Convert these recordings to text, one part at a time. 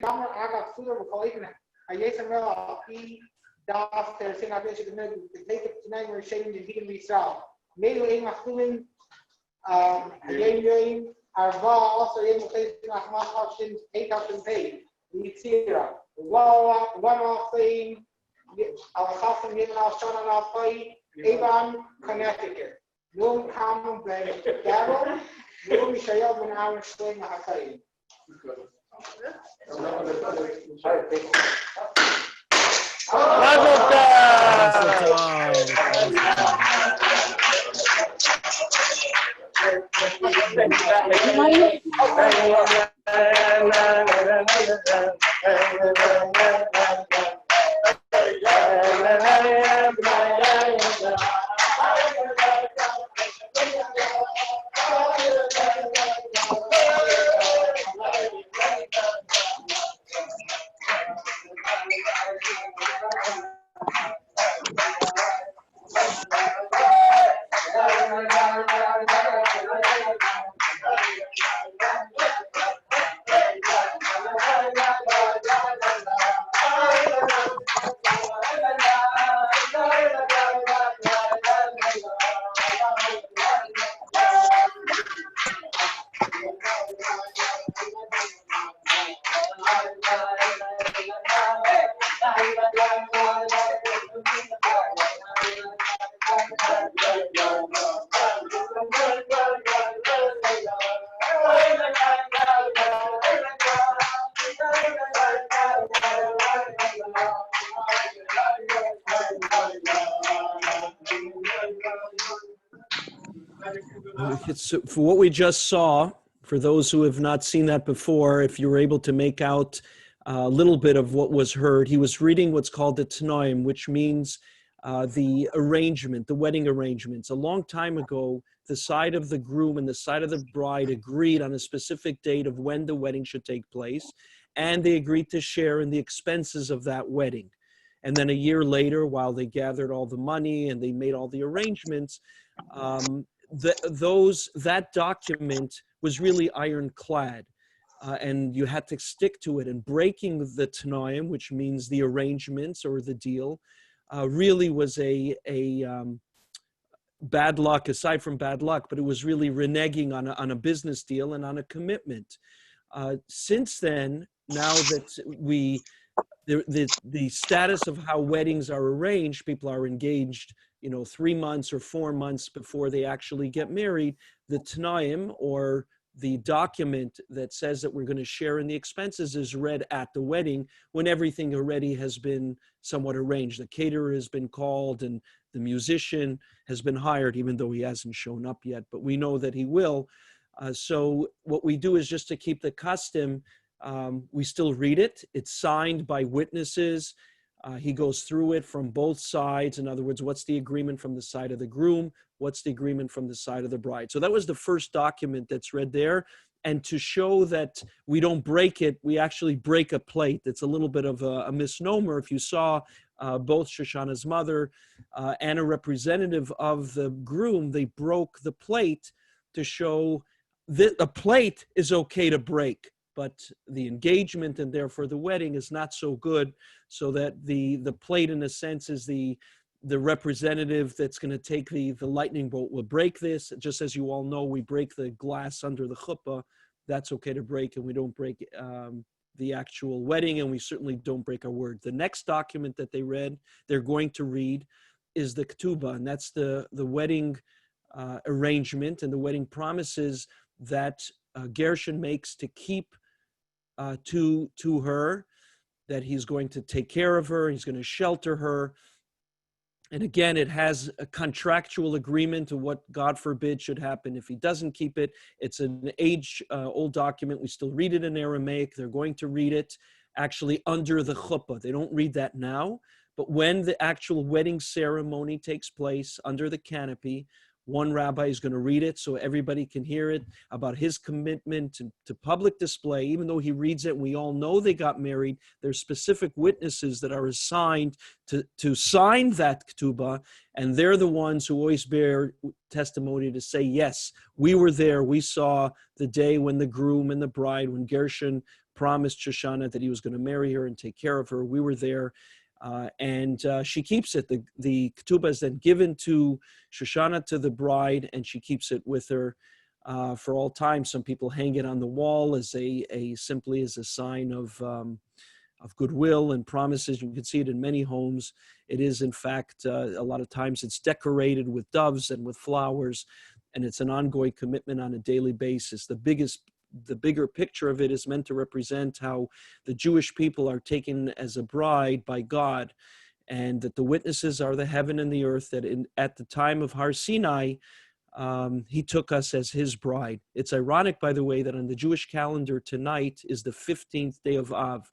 Gamma Agat Fuller Collection, I guess I'm well, P. Das, der sind auf welche Gemüse, die Take to name or shading the vegan resell. Maybe in my fluent, again, our ball also in the place of my options, take up and pay. The Sierra, one off thing, our house and given our son and our play, Avon, Connecticut. No common play, Darrow, no Michelle, when I was playing a play. So for what we just saw, for those who have not seen that before, if you were able to make out a little bit of what was heard, he was reading what's called the Tanoim, which means the arrangement, the wedding arrangements. A long time ago, the side of the groom and the side of the bride agreed on a specific date of when the wedding should take place, and they agreed to share in the expenses of that wedding. And then a year later, while they gathered all the money and they made all the arrangements, that document was really ironclad, and you had to stick to it. And breaking the Tanoim, which means the arrangements or the deal, really was a bad luck, aside from bad luck, but it was really reneging on a business deal and on a commitment. Since then, now that the status of how weddings are arranged, people are engaged, 3 months or 4 months before they actually get married, the Tanaim, or the document that says that we're going to share in the expenses, is read at the wedding when everything already has been somewhat arranged. The caterer has been called and the musician has been hired, even though he hasn't shown up yet, but we know that he will. So what we do is, just to keep the custom, we still read it. It's signed by witnesses. He goes through it from both sides. In other words, what's the agreement from the side of the groom? What's the agreement from the side of the bride? So that was the first document that's read there. And to show that we don't break it, we actually break a plate. It's a little bit of a misnomer. If you saw both Shoshana's mother and a representative of the groom, they broke the plate to show that a plate is okay to break, but the engagement and therefore the wedding is not so good. So that the plate, in a sense, is the representative that's going to take the lightning bolt will break this. Just as you all know, we break the glass under the chuppah. That's okay to break, and we don't break the actual wedding, and we certainly don't break our word. The next document that they're going to read, is the ketubah, and that's the wedding arrangement and the wedding promises that GERSHON makes to keep to her, that he's going to take care of her, he's going to shelter her. And again, it has a contractual agreement to what, God forbid, should happen if he doesn't keep it. It's an age-old document. We still read it in Aramaic. They're going to read it actually under the chuppah. They don't read that now, but when the actual wedding ceremony takes place under the canopy, one rabbi is going to read it so everybody can hear it, about his commitment to public display. Even though he reads it, we all know they got married. There's specific witnesses that are assigned to sign that ketubah, and they're the ones who always bear testimony to say, yes, we were there. We saw the day when the groom and the bride, when GERSHON promised Shoshana that he was going to marry her and take care of her. We were there. And she keeps it. The ketubah is then given to Shoshana, to the bride, and she keeps it with her for all time. Some people hang it on the wall as simply as a sign of goodwill and promises. You can see it in many homes. It is, in fact, a lot of times it's decorated with doves and with flowers, and it's an ongoing commitment on a daily basis. The bigger picture of it is meant to represent how the Jewish people are taken as a bride by God, and that the witnesses are the heaven and the earth, that at the time of Har Sinai, he took us as his bride. It's ironic, by the way, that on the Jewish calendar tonight is the 15th day of Av.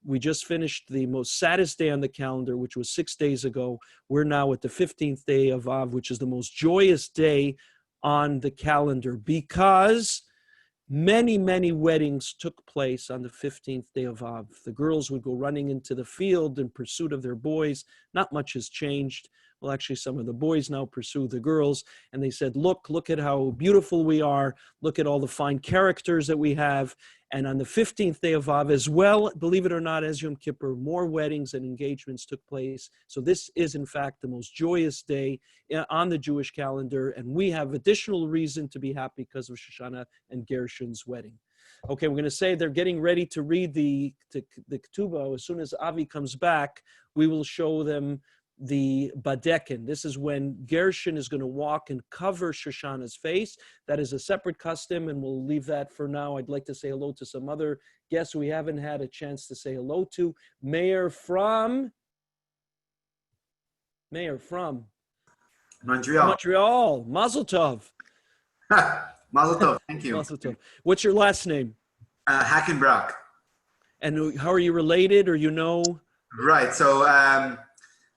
We just finished the most saddest day on the calendar, which was 6 days ago. We're now at the 15th day of Av, which is the most joyous day on the calendar, because many, many weddings took place on the 15th day of Av. The girls would go running into the field in pursuit of their boys. Not much has changed. Well, actually, some of the boys now pursue the girls, and they said, look at how beautiful we are. Look at all the fine characters that we have. And on the 15th day of Av as well, believe it or not, as Yom Kippur, more weddings and engagements took place. So this is, in fact, the most joyous day on the Jewish calendar, and we have additional reason to be happy because of Shoshana and Gershon's wedding. Okay, we're going to say they're getting ready to read the ketubah. As soon as Avi comes back, we will show them the Badeken. This is when Gershon is going to walk and cover Shoshana's face. That is a separate custom, and we'll leave that for now. I'd like to say hello to some other guests we haven't had a chance to say hello to. Mayor from Montreal. Mazel tov. Mazel tov. Thank you. Mazel tov. What's your last name? Hackenbrock. And how are you related, or you know? Right. So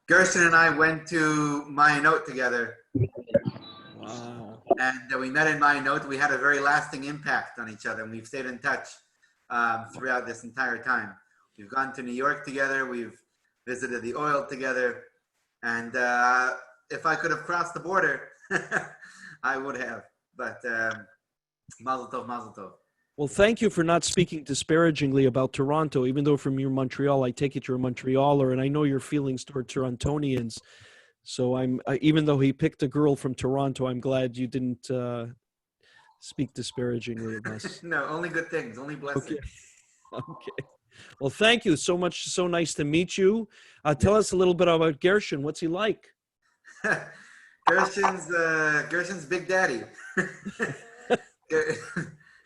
Gershon and I went to Mayanot together. Wow. And we met in Mayanot. We had a very lasting impact on each other, and we've stayed in touch throughout this entire time. We've gone to New York together. We've visited the oil together. And if I could have crossed the border, I would have. But mazel tov, mazel tov. Well, thank you for not speaking disparagingly about Toronto, even though from your Montreal, I take it you're a Montrealer, and I know your feelings toward Torontonians. So even though he picked a girl from Toronto, I'm glad you didn't speak disparagingly of us. No, only good things, only blessings. Okay. Well, thank you so much. So nice to meet you. Tell us a little bit about Gershon. What's he like? Gershon's Big Daddy.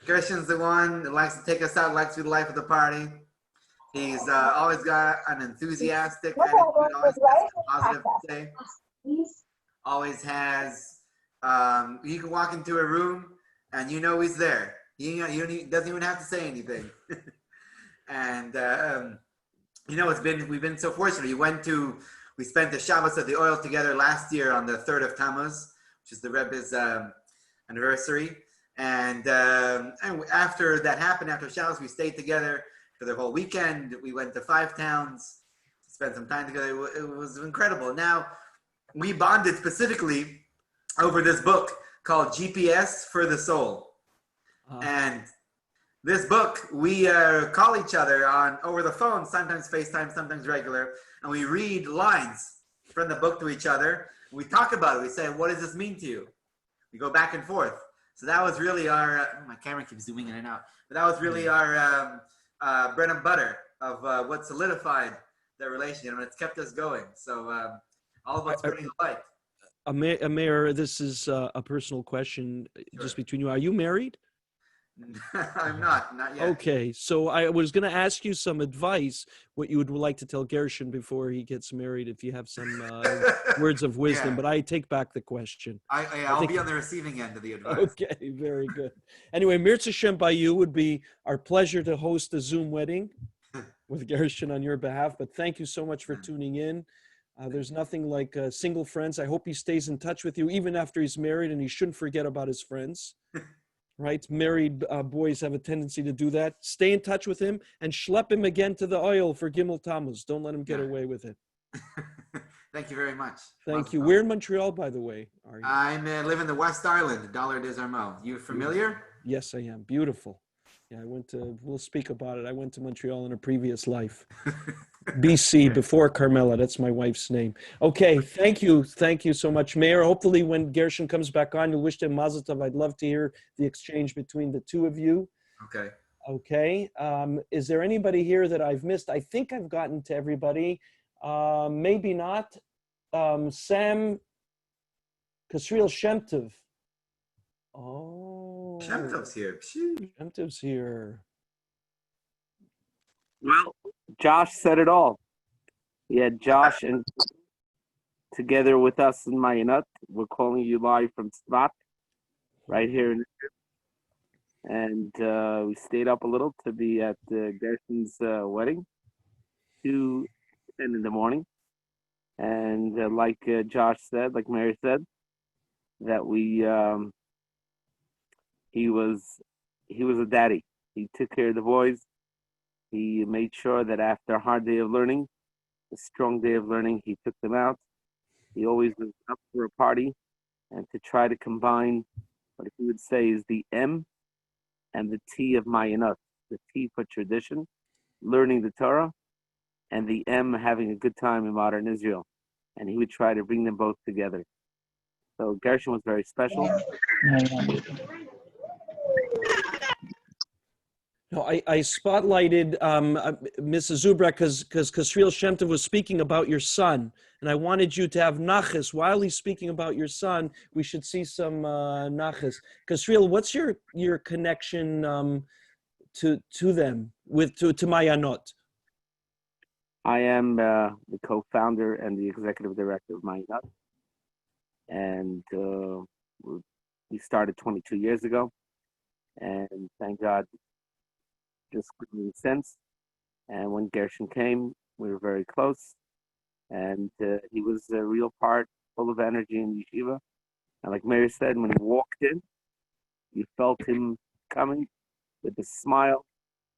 Gershon's the one that likes to take us out, likes to be the life of the party. He's always got an enthusiastic attitude, always has positive to say. Always has, you can walk into a room and you know he's there. He doesn't even have to say anything. And, we've been so fortunate. We spent the Shabbos at the oil together last year on the 3rd of Tammuz, which is the Rebbe's anniversary. And after that happened, after Shabbos, we stayed together for the whole weekend. We went to 5 towns, spent some time together. It was incredible. Now, we bonded specifically over this book called GPS for the Soul. And this book, we call each other over the phone, sometimes FaceTime, sometimes regular, and we read lines from the book to each other. We talk about it. We say, what does this mean to you? We go back and forth. So that was really our, my camera keeps zooming in and out, but that was really our bread and butter of what solidified the relationship, and it's kept us going. So all of us spreading the light. Mayor, this is a personal question, just between you. Are you married? I'm not yet. Okay, so I was going to ask you some advice, what you would like to tell Gershon before he gets married, if you have some words of wisdom, Yeah. But I take back the question. I'll be on the receiving end of the advice. Okay, very good. Anyway, Mirza Shem Bayu, would be our pleasure to host a Zoom wedding with Gershon on your behalf, but thank you so much for tuning in. There's nothing like single friends. I hope he stays in touch with you even after he's married, and he shouldn't forget about his friends. Right? Married boys have a tendency to do that. Stay in touch with him and schlep him again to the oil for Gimel Tammuz. Don't let him get away with it. Thank you very much. Thank you. Where in Montreal, by the way, are you? I live in the West Island, Dollar des Armeaux. You familiar? Yes, I am. Beautiful. Yeah, we'll speak about it. I went to Montreal in a previous life. BC, before Carmela. That's my wife's name. Okay, thank you. Thank you so much, Mayor. Hopefully when Gershon comes back on, you'll wish him Mazel Tov. I'd love to hear the exchange between the two of you. Okay. Okay. Is there anybody here that I've missed? I think I've gotten to everybody. Maybe not. Sam Kasriel Shemtov. Oh. Shemtov's here. Shemtov's here. Well, Josh said it all. He had Josh and together with us in Mayinut. We're calling you live from Tzvat, right here in Israel. And we stayed up a little to be at Gershon's wedding, 2:10 in the morning. And like Josh said, like Mary said, that he was a daddy. He took care of the boys. He made sure that after a hard day of learning, a strong day of learning, he took them out. He always was up for a party and to try to combine what he would say is the M and the T of Mayinot. The T for tradition, learning the Torah, and the M having a good time in modern Israel. And he would try to bring them both together. So Gershon was very special. No, I spotlighted Mrs. Zubrak because Kasriel Shemtov was speaking about your son, and I wanted you to have nachas while he's speaking about your son. We should see some nachas. Kasriel, what's your connection to them to Mayanot? I am the co-founder and the executive director of Mayinut, and we started 22 years ago, and thank God. Just growing since, and when Gershon came, we were very close, and he was a real part, full of energy in yeshiva. And like Mary said, when he walked in, you felt him coming with a smile,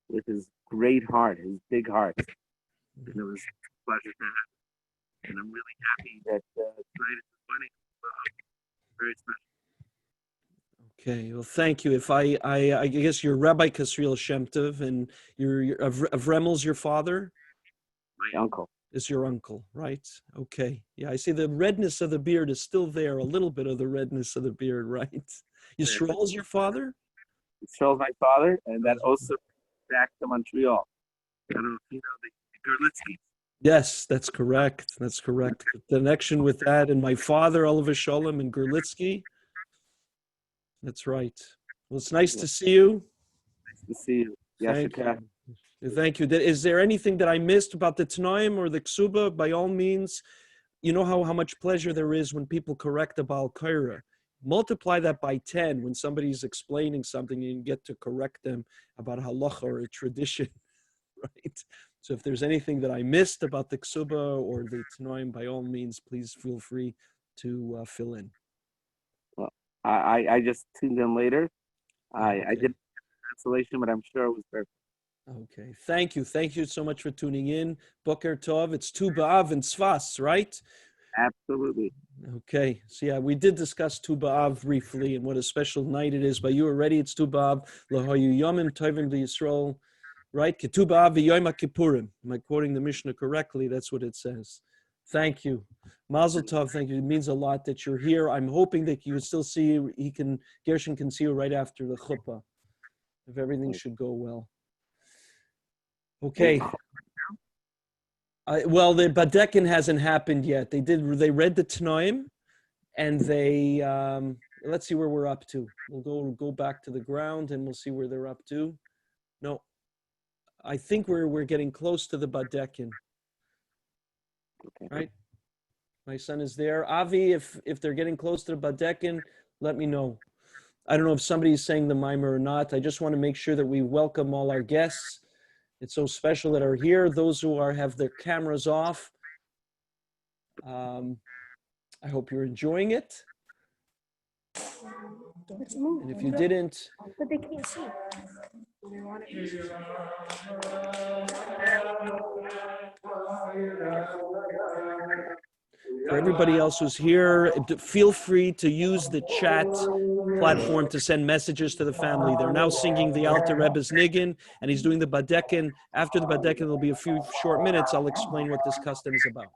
with his great heart, his big heart, and it was a pleasure to have. And I'm really happy that tonight is funny, very special. Okay, well, thank you. If I guess you're Rabbi Kasriel Shemtov, and you're Avremel's your father? My uncle. Is your uncle, right? Okay. Yeah, I see the redness of the beard is still there, a little bit of the redness of the beard, right? Yisrael's your father? Yisrael's my father, and that also back to Montreal. I don't know if you know the Gerlitsky. Yes, that's correct. That's correct. The connection with that, and my father, Oliver Sholem, and Gerlitsky. That's right. Well, it's nice to see you. Nice to see you. Thank you. Thank you. Is there anything that I missed about the Tanoim or the Ksuba? By all means, you know how much pleasure there is when people correct a Baal Kaira. Multiply that by 10 when somebody's explaining something and you get to correct them about halacha or a tradition, right? So if there's anything that I missed about the Ksuba or the Tanoim, by all means, please feel free to fill in. I just tuned in later. Okay. I did translation, but I'm sure it was perfect. Okay, thank you. Thank you so much for tuning in. Boker Tov, it's Tu B'Av and Tzfas, right? Absolutely. Okay, so yeah, we did discuss Tu B'Av briefly and what a special night it is, but you are ready, it's Tu B'Av, L'hoyu Yomim Tovim L'Yisrael, right? Ke Tu B'Av V'Yom HaKippurim. Am I quoting the Mishnah correctly? That's what it says. Thank you. Mazel Tov, thank you. It means a lot that you're here. I'm hoping that you still see you. Gershon can see you right after the chuppah, if everything should go well. Okay. Well, the Badekin hasn't happened yet. They read the Tanoim, and they, let's see where we're up to. We'll go back to the ground and we'll see where they're up to. No, I think we're getting close to the Badekin. Right? My son is there. Avi, if they're getting close to the Badekin, let me know. I don't know if somebody's saying the mimer or not. I just want to make sure that we welcome all our guests. It's so special that are here. Those who have their cameras off. I hope you're enjoying it. And if you didn't, but they can't see. For everybody else who's here, feel free to use the chat platform to send messages to the family. They're now singing the Alter Rebbe's Niggin, and he's doing the Badekin. After the Badekin, there'll be a few short minutes. I'll explain what this custom is about.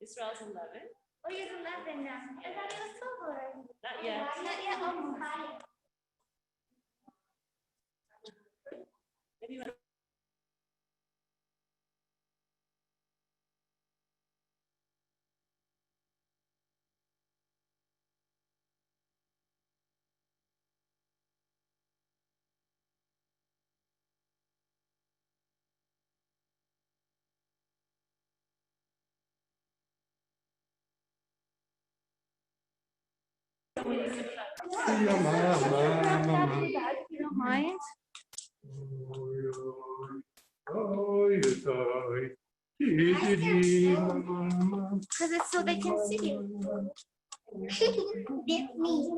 Israel's 11. Oh, he's 11 now. I thought he was 12 already. Not yet. Not yet. Oh, maybe you want you don't mind. Because it's so they can see you. Dip me.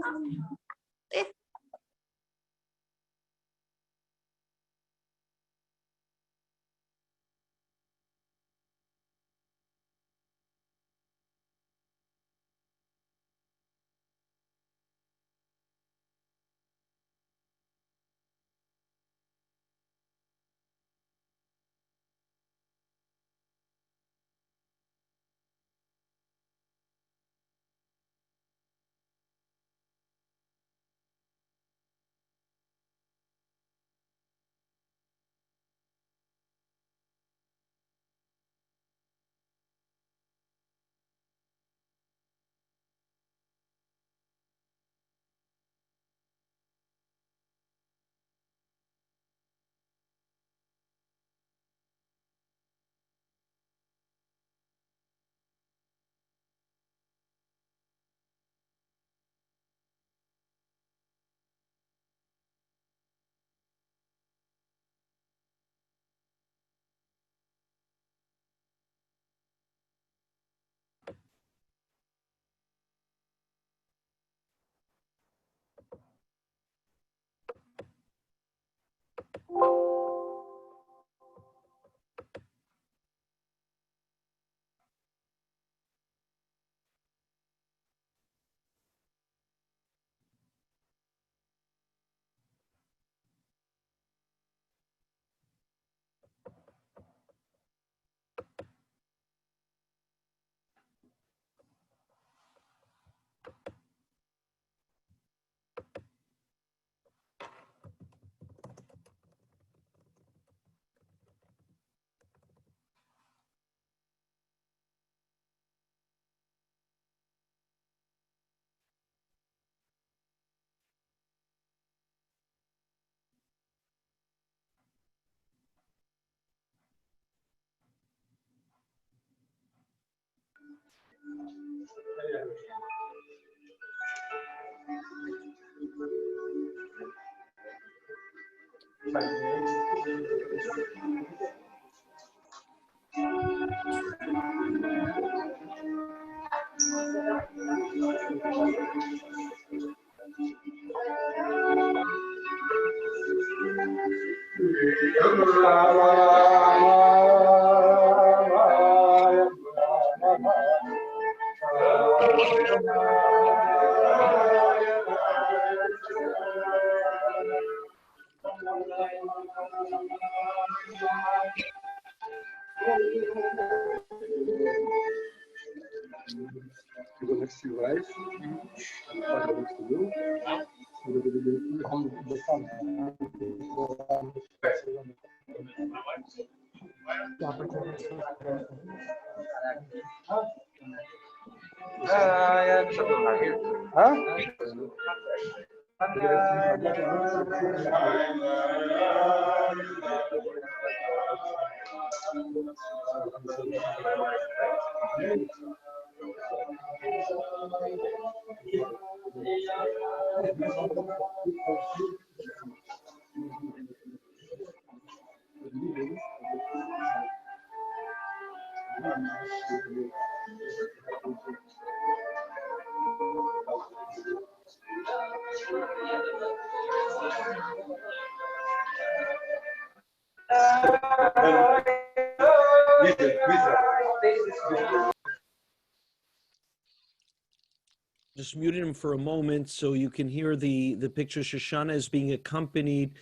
Just muted him for a moment so you can hear the picture. Shoshana is being accompanied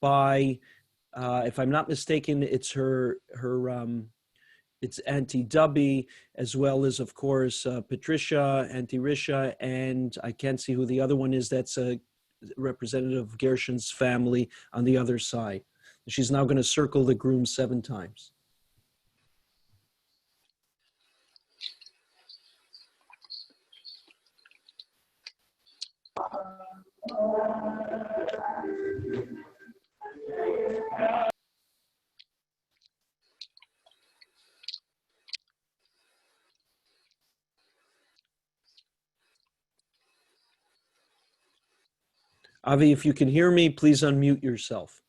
by, if I'm not mistaken, it's it's Auntie Dubby, as well as, of course, Patricia, Auntie Risha, and I can't see who the other one is. That's a representative of Gershon's family on the other side. She's now going to circle the groom 7 times. Avi, if you can hear me, please unmute yourself.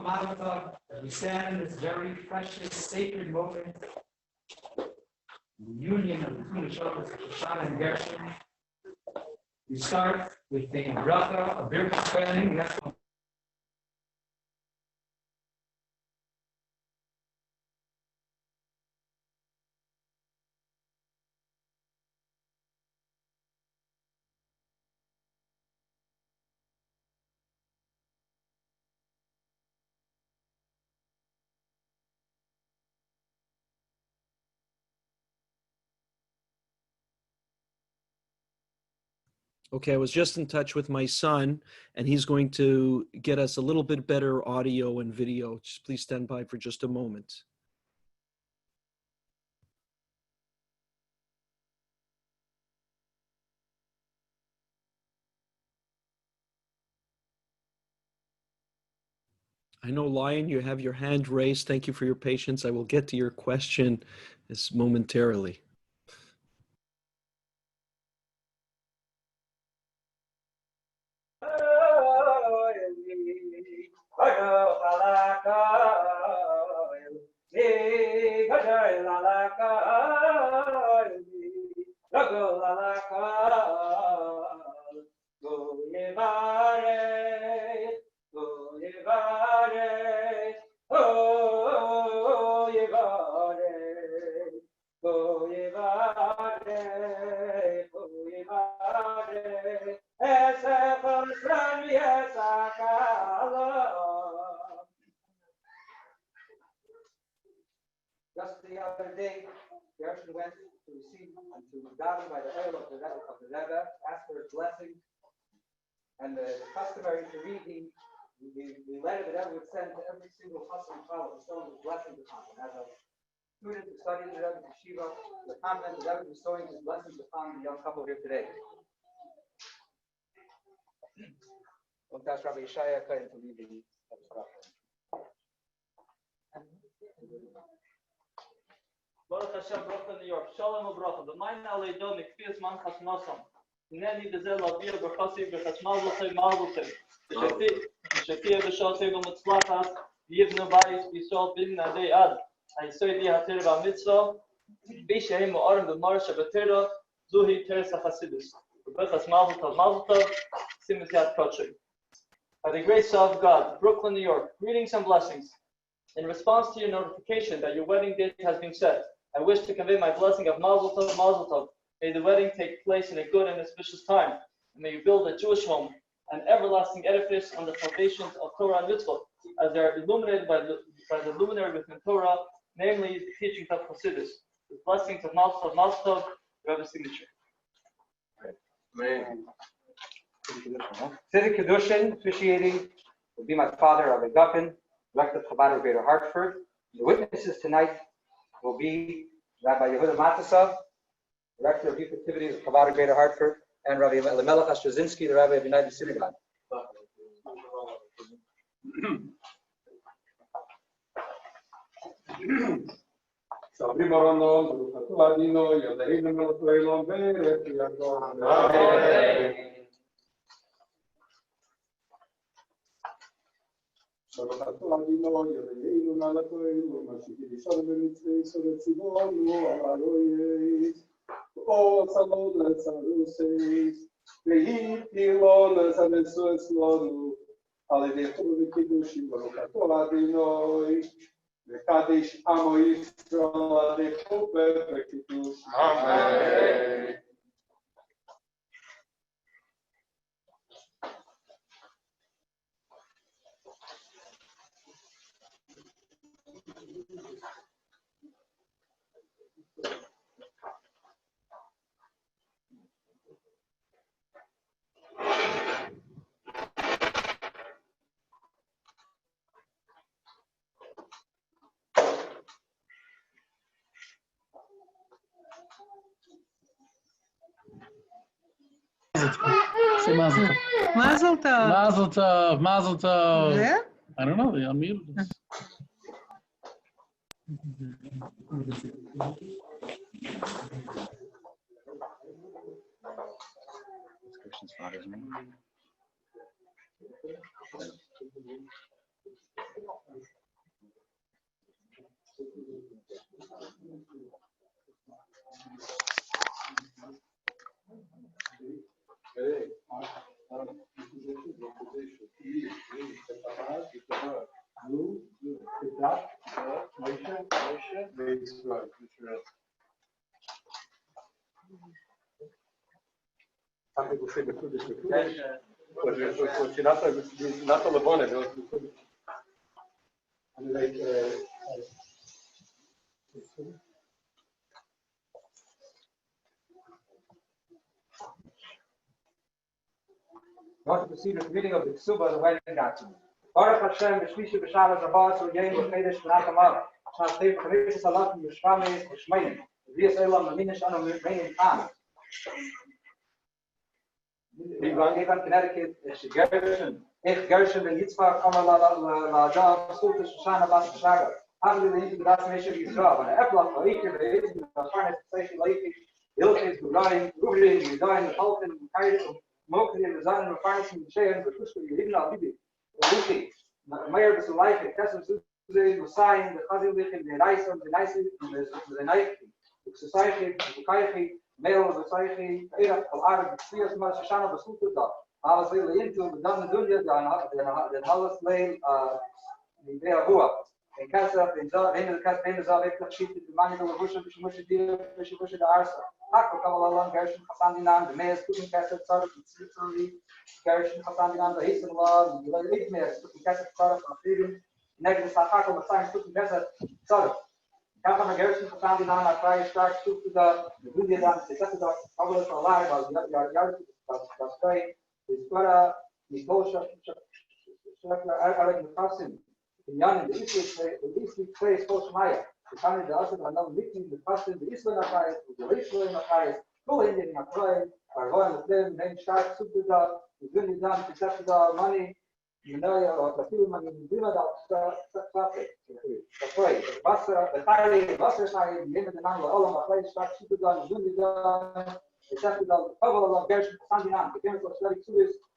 Mazel Tov, we stand in this very precious, sacred moment, the union of the two Neshomas, Shoshana and Gershon. We start with the bracha of Birkat Kohanim. That's what Okay, I was just in touch with my son, and he's going to get us a little bit better audio and video. Just please stand by for just a moment. I know, Lion, you have your hand raised. Thank you for your patience. I will get to your question momentarily. Just the other day, Gershon went to receive and to daven by the oil of the Rebbe, asked for his blessing, and the customary to read the letter that Rebbe would send to every single chassan and fellow, bestowing his blessings upon him. As a student who studied the Rebbe's yeshiva, the confident that Rebbe bestowing his blessings upon the young couple here today. Und das Rabbi Yeshaya Cohen to lead the Baruch Hashem, Bracha New York. Shalom u'bracha. B'mayna aleido mikfias man chasnosam. Hineni bezel avir b'chasi b'chashmal v'chei mal v'chei. B'shati b'shotei v'mutzlachas yivnu bayis b'yisrael bin nadei ad. Hayisoy di hatir v'amitzvah. B'sheim mu'arim b'mar shabbatera. Zuhi teres ha'chasidus. B'chas mal v'tov. Simis yad kotchim. By the grace of God, Brooklyn, New York, greetings and blessings. In response to your notification that your wedding date has been set, I wish to convey my blessing of Mazel Tov, Mazel Tov. May the wedding take place in a good and auspicious time, and may you build a Jewish home, an everlasting edifice on the foundations of Torah and Mitzvot, as they are illuminated by the luminary within Torah, namely the teachings of Chassidus. The blessings of Mazel Tov, Rebbe's signature. Amen. Tziddik Kedushin, officiating, will be my father, Rabbi Guffin, Director of Chabad of Greater Hartford. The witnesses tonight will be Rabbi Yehuda Matasov, Director of Youth Activities of Chabad of Greater Hartford, and Rabbi Elimelech Ostrazinski, the Rabbi of United Synagogue. Amen. Say Mazel Tov. Mazel Tov. Mazel Tov. Mazel Tov. Yeah? I don't know. They unmuted us. Christian's father's name. Some people say the food is the food, but it's not the Levana, no, it's the food. And like, Now to proceed with the reading of the Ksuba, the wedding document. Baruch Hashem, B'shlishi B'Shabbos Rabbos, U'yein B'Chedesh V'Nachamav, Sh'nastiv K'mitzvah Salat B'Shvameis B'Shmeim, V'yas Elam Aminish Anu Me'in Tam. Even Connecticut, Gershon, Gershon and Yitzvah Kamar La'adam, Sulta Shoshana Bas Shaga. Havli L'Yim B'Das Meshav Yisrael, and Eplach La'ikir V'Yim B'Farnes B'Seichi La'ikir, Ilches B'Rayim, Ruvrin, B'Dayin, B'Chalkin, B'Kairis, Mokri, B'Zayin, B'Farnes B'Shein, B'Kushka, B'Yidna Al-Bibi, B'Luki, Mayor was like a custom Susan was signed the Khadilich in the Rice of the Nice the Nike. Society, the Kayaki, male of the society, Arab, Arab, Sirius, Shoshana, the Sultan. I was really into the Dun Dunya, the Hallas Lane, the Beahua. In Casa, in the Casa, the sheet, the money, the Russian, the Arsa. Hako, Kavalan, Gershon, Hassandinan, the Mayor's cooking cassette, sort of Switzerland, Gershon, Hassandinan, the Hasten Law, the Lake Mayor's cooking cassette, sort of freedom, negative Hako, the science cooking cassette, sort of. Kafan Gershon, Hassandinan, I try to start to the Indian, the Catholic, Public Alive, that's great. It's got the Gosha, Alec Mukasim, the Yan, the Eastwick place, SHOSHANA. The family the other are meeting the person, the Islam Matthias, the Rachel Matthias, go in the Matthias, are going to them, name start, super dog, the good done, to set the money, you know, or the film, and you do not stop it. That's right. The Tari, Wasser side, the end of the number, all of my place, start, super dog, the good done, the set the cover of Gershon, Sandinan, the chemical study,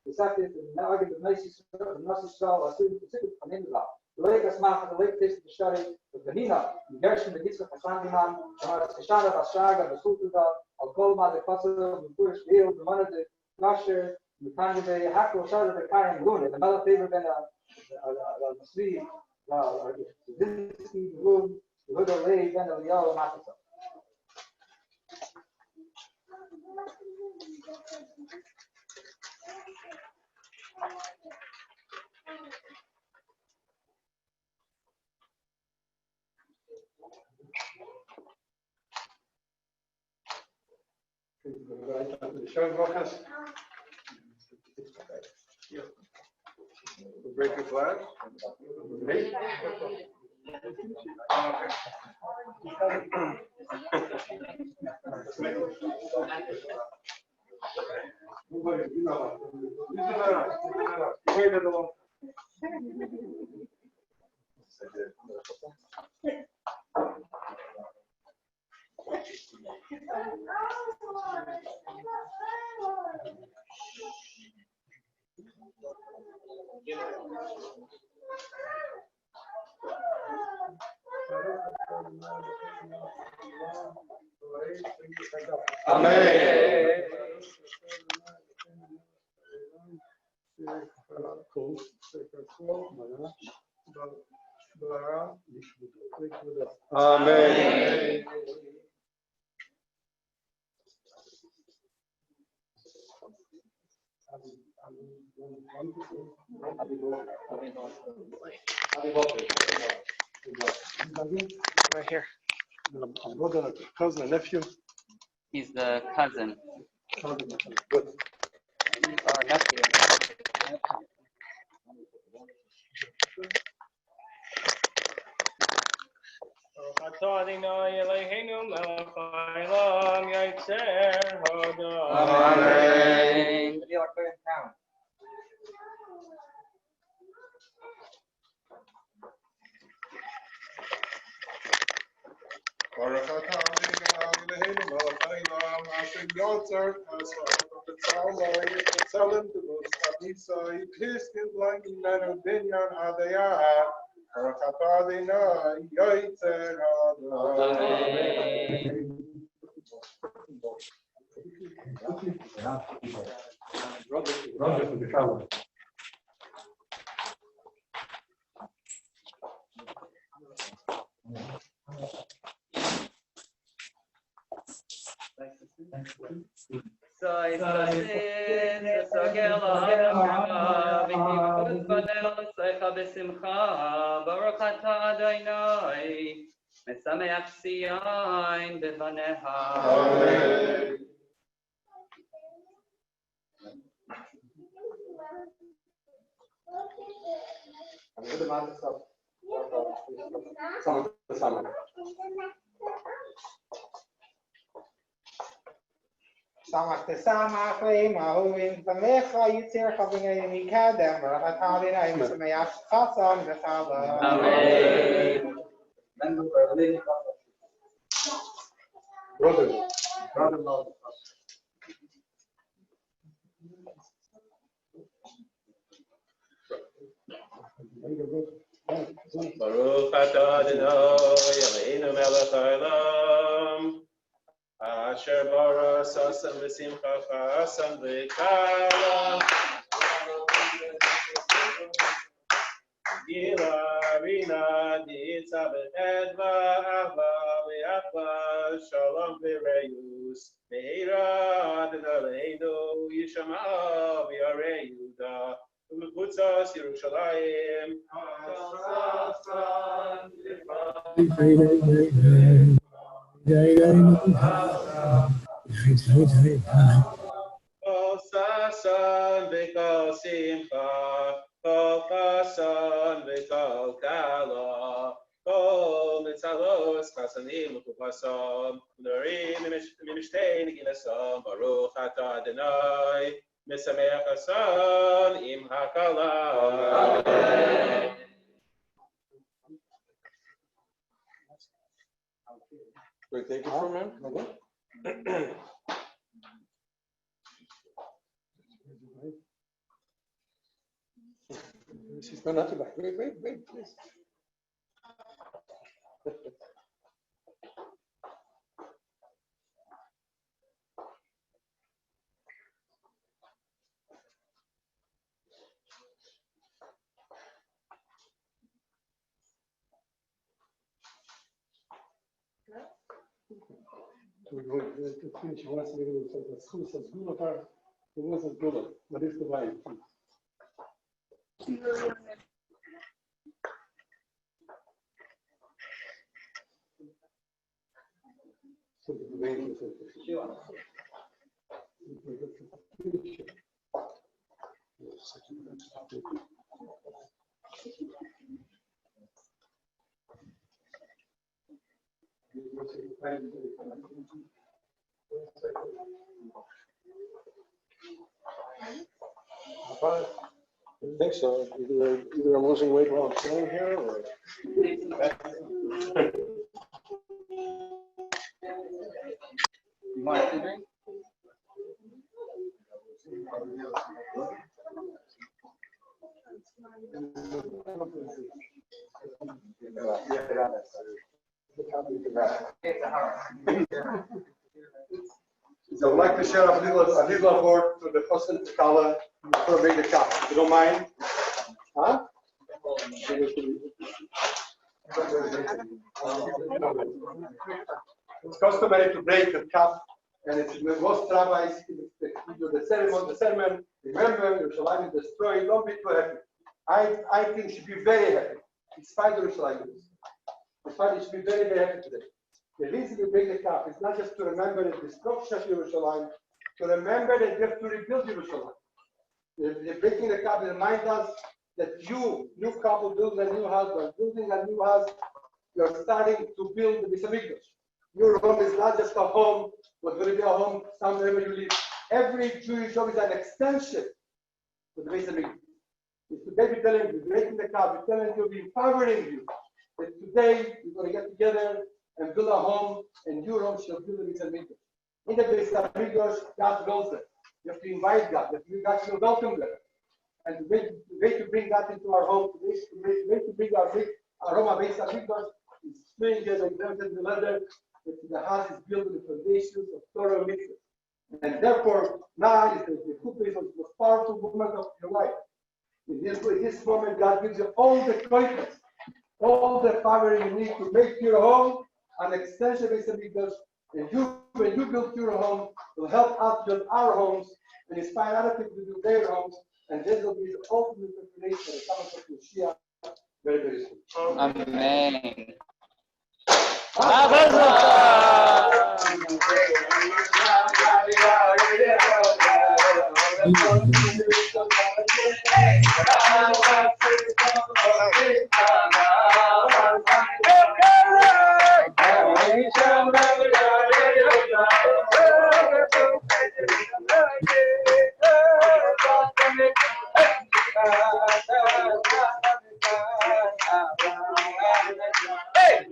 the septic, the argument, the Nasi Shell, a student, specific from Indra. The lake is marked, the lake tastes the study, the Nina, the Gershon, the Gitzah, the Sandinan, the SHOSHANA, the Shaga, the Sultuga, Alkolma, the Kosovo, the Kurish Field, the one of the Rusher, the Kandi, the Hako, Shada, the Kayan Luna, the Mother Favor, then the Sri, the Zinsky, the Room, the Hood Lay, then the Yellow Matata. Break the flag. Amen. Amen. Right here. A brother, a cousin, a nephew. He's the cousin. Good. Our nephew. Amen. ברוך אתה אדוני משמח ציון בבניך. Samach te samach le'imahuvim tamecha yitzir chavingei mikadem barachat Adonai misameach chatzon v'chala. Amen. Brother. Baruch atah Adonai Eloheinu melech haolam asher bara sasam v'simcha chasam v'kala gila rina ditza v'edva ahva v'achva shalom v'reyus meira Adonai Eloheinu yishama v'yarei Yehuda U'kutzas Yerushalayim Kol sasan v'kol simcha Kol chasan v'kol kala Kol mitzalos chasanim u'kupasom U'norim mimishtei negilasom Baruch atah Adonai Mesameach hasan im hakala. Amen. Wait, take it from him. She's not to back. Wait, please. She wants to make it the school says good of her. The one says good of her. What is the wine? So the wine is I think so. Either I'm losing weight while I'm sitting here, or You want to drink? So I would like to share a little word to the Choshen Kala before we make the cup. You don't mind? Huh? It's customary to break the cup, and it's most rabbis do the sermon. Remember, Yerushalayim is destroyed. Don't be too happy. I think you should be very happy. Despite Yerushalayim, despite you should be very, very happy today. The reason we break the cup is not just to remember the destruction of Yerushalayim, to remember that we have to rebuild Yerushalayim. The breaking the cup reminds us that you, new couple, building a new house, by building a new house, you're starting to build the Beis Hamikdash. Your home is not just a home, but will be a home somewhere where you live. Every Jewish home is an extension to the Beis Hamikdash. It's today telling you, breaking the cup, we're telling you, we're empowering you. That today you're going to get together and build a home, and your home shall build the Beis Hamikdash. In the Beis Hamikdash, God goes there. You have to invite God. God will welcome them. And the way to bring God into our home, the way to bring our home a Beis Hamikdash is doing as exempted in the letter that the house is built on the foundations of Torah mitzvahs. And therefore, now is the most powerful moment of your life. In this moment, God gives you all the confidence, all the power you need to make your home an extension of Beis Hamikdash. And when you build your home, will help us build our homes and inspire other people to do their homes. And this will be the ultimate preparation for the coming of Mashiach very, very soon. Amen. Hey!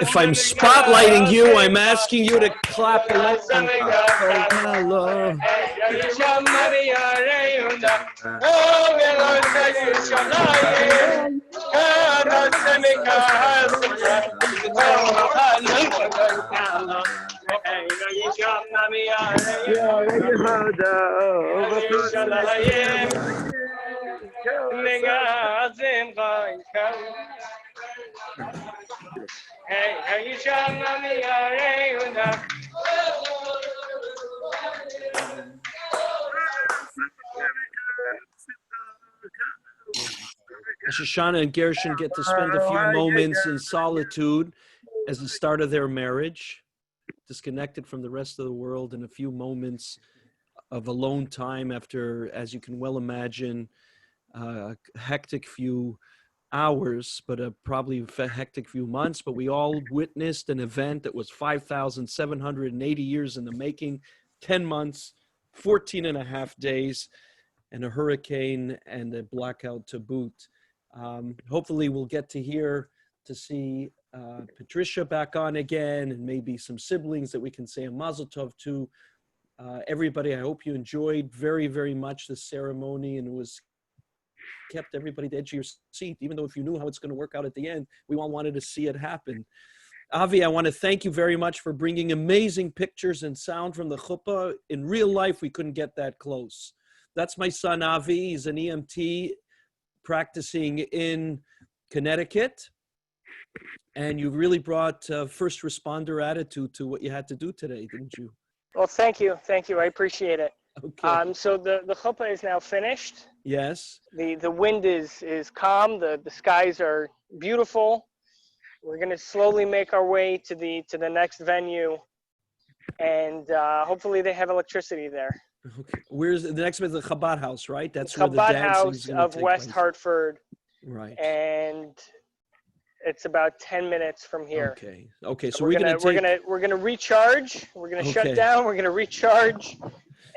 If I'm spotlighting you, I'm asking you to clap along. Shoshana and Gershon get to spend a few moments in solitude as the start of their marriage, disconnected from the rest of the world, and a few moments of alone time after, as you can well imagine, a hectic few hours, but probably a hectic few months. But we all witnessed an event that was 5,780 years in the making, 10 months, 14 and a half days, and a hurricane and a blackout to boot. Hopefully we'll get to see Patricia back on again, and maybe some siblings that we can say a mazel tov to. Everybody, I hope you enjoyed very, very much the ceremony, and it was kept everybody at the edge of your seat, even though if you knew how it's going to work out at the end, we all wanted to see it happen. Avi, I want to thank you very much for bringing amazing pictures and sound from the chuppah. In real life, we couldn't get that close. That's my son, Avi. He's an EMT practicing in Connecticut. And you really brought first responder attitude to what you had to do today, didn't you? Well, thank you. Thank you. I appreciate it. Okay. So the chuppah is now finished. Yes. The wind is calm. The skies are beautiful. We're going to slowly make our way to the next venue, and hopefully they have electricity there. Okay. Where's the next one? The Chabad House, right? That's Chabad where the dancing House is going to of take West place. Hartford. Right. And it's about 10 minutes from here. Okay. Okay. So we're gonna recharge. We're gonna shut down. We're gonna recharge,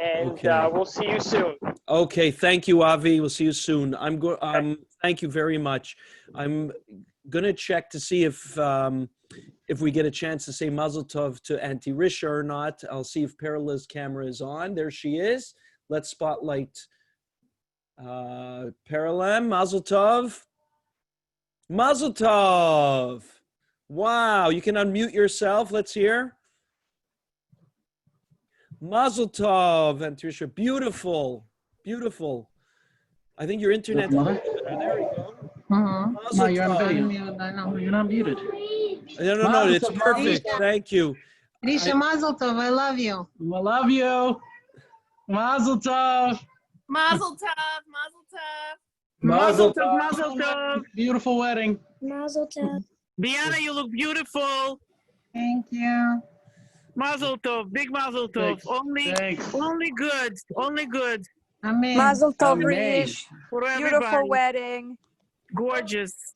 and we'll see you soon. Okay. Thank you, Avi. We'll see you soon. Thank you very much. I'm gonna check to see if we get a chance to say Mazel Tov to Auntie Risha or not. I'll see if Perla's camera is on. There she is. Let's spotlight Perla. Mazel Tov. Mazel Tov. Wow, you can unmute yourself. Let's hear. Mazel Tov, Auntie Risha. Beautiful, beautiful. I think your internet's better. There we go. No, you're on video. I know, you're not muted. No, it's perfect. Thank you. Risha Mazel Tov, I love you. I love you. Mazel tov. Mazel tov, mazel tov. Mazel tov, mazel tov. Beautiful wedding. Mazel tov. Biana, you look beautiful. Thank you. Mazel tov, big mazel tov. Thanks. Only good, only good. Amen. Mazel tov, Amen. Rish. For Beautiful everybody. wedding. Gorgeous.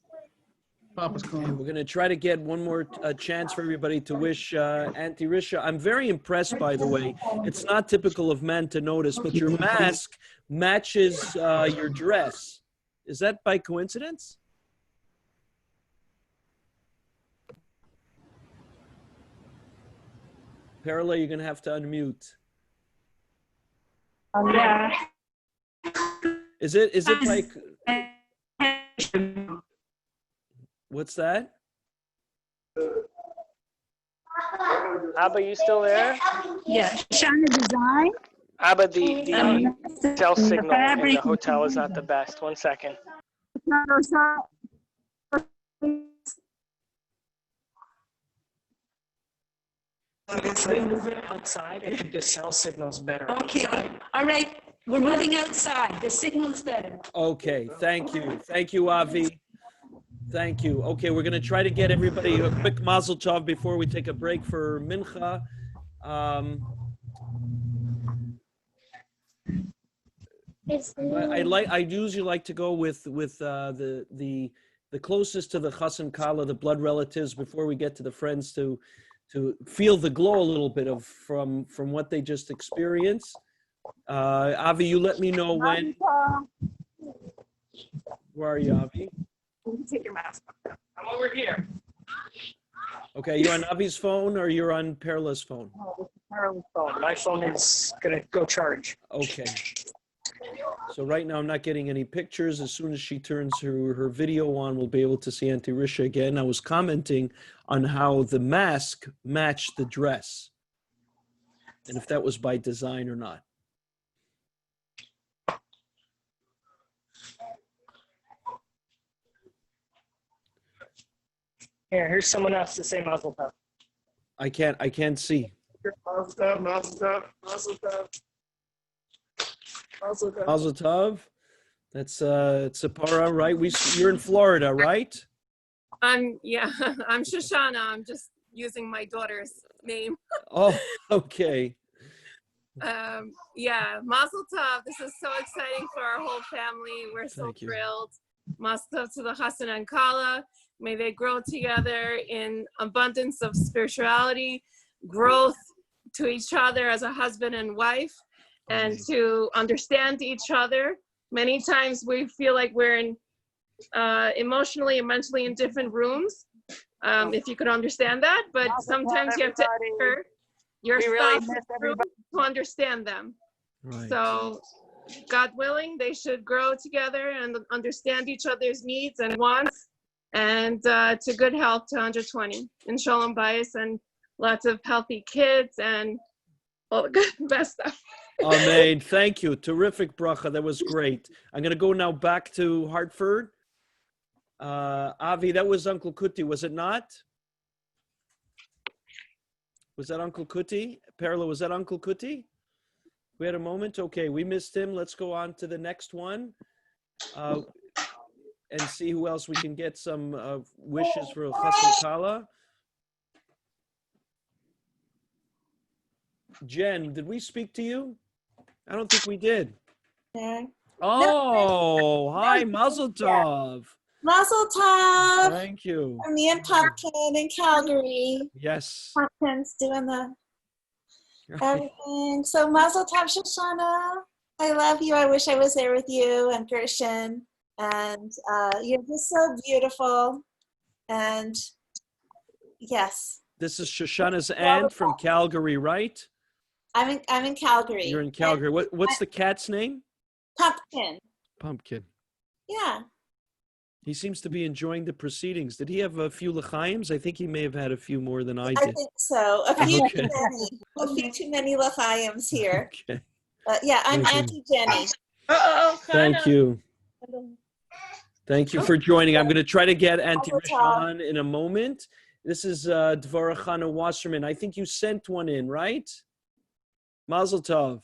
Papa's And calling. we're going to try to get one more chance for everybody to wish Auntie Risha. I'm very impressed, by the way. It's not typical of men to notice, but your mask matches your dress. Is that by coincidence? Perla, you're going to have to unmute. Yeah. Is it like, what's that? Abba, you still there? Yeah. Shoshana design. Abba, the cell signal in the hotel is not the best. 1 second. They move it outside and the cell signal's better. Okay, all right. We're moving outside. The signal's better. Okay, thank you. Thank you, Avi. Thank you. Okay, we're going to try to get everybody a quick mazel tov before we take a break for mincha. I usually like to go with the closest to the chassan kala, the blood relatives, before we get to the friends to feel the glow a little bit of from what they just experienced. Avi, you let me know when. Where are you, Avi? Take your mask off. I'm over here. Okay, you're on Avi's phone or you're on Perla's phone? Perla's phone. My phone is gonna go charge. Okay. So right now I'm not getting any pictures. As soon as she turns her video on, we'll be able to see Auntie Risha again. I was commenting on how the mask matched the dress and if that was by design or not. Here's someone else to say mazel tov. I can't see. Mazel tov, mazel tov, mazel tov. Mazel tov. Mazel tov. That's Sapara, right? You're in Florida, right? I'm Shoshana. I'm just using my daughter's name. Oh, okay. Yeah, Mazel Tov. This is so exciting for our whole family. We're so thrilled. Mazel Tov to the Chassan and Kala. May they grow together in abundance of spirituality, growth to each other as a husband and wife, and to understand each other. Many times we feel like we're in emotionally and mentally in different rooms, if you could understand that, but sometimes you have to enter your spouse to understand them. Right. So God willing, they should grow together and understand each other's needs and wants, and to good health to 120 in Shalom Bayis, and lots of healthy kids and all the good best stuff. Amen. Thank you. Terrific bracha. That was great. I'm going to go now back to Hartford. Avi, that was Uncle Kuti, was it not? Was that Uncle Kuti? Perla, was that Uncle Kuti? We had a moment. Okay, we missed him. Let's go on to the next one and see who else we can get some wishes for Chassan Kala. Jen, did we speak to you? I don't think we did. No. Oh, hi, Mazel Tov. Mazel Tov. Thank you. From me and Pumpkin in Calgary. Yes. Pumpkin's doing the everything. So Mazel Tov, Shoshana. I love you. I wish I was there with you and GERSHON. And you're just so beautiful. And yes. This is Shoshana's aunt from Calgary, right? I'm in Calgary. You're in Calgary. What's the cat's name? Pumpkin. Pumpkin. Yeah. He seems to be enjoying the proceedings. Did he have a few l'chaims? I think he may have had a few more than I did. I think so. A few Okay. too many. A few too many l'chaims here. Okay. Yeah, I'm Thank you. Auntie Jenny. Thank you. Thank you for joining. I'm going to try to get Auntie Risha on in a moment. This is Dvorah Chana Wasserman. I think you sent one in, right? Mazel tov.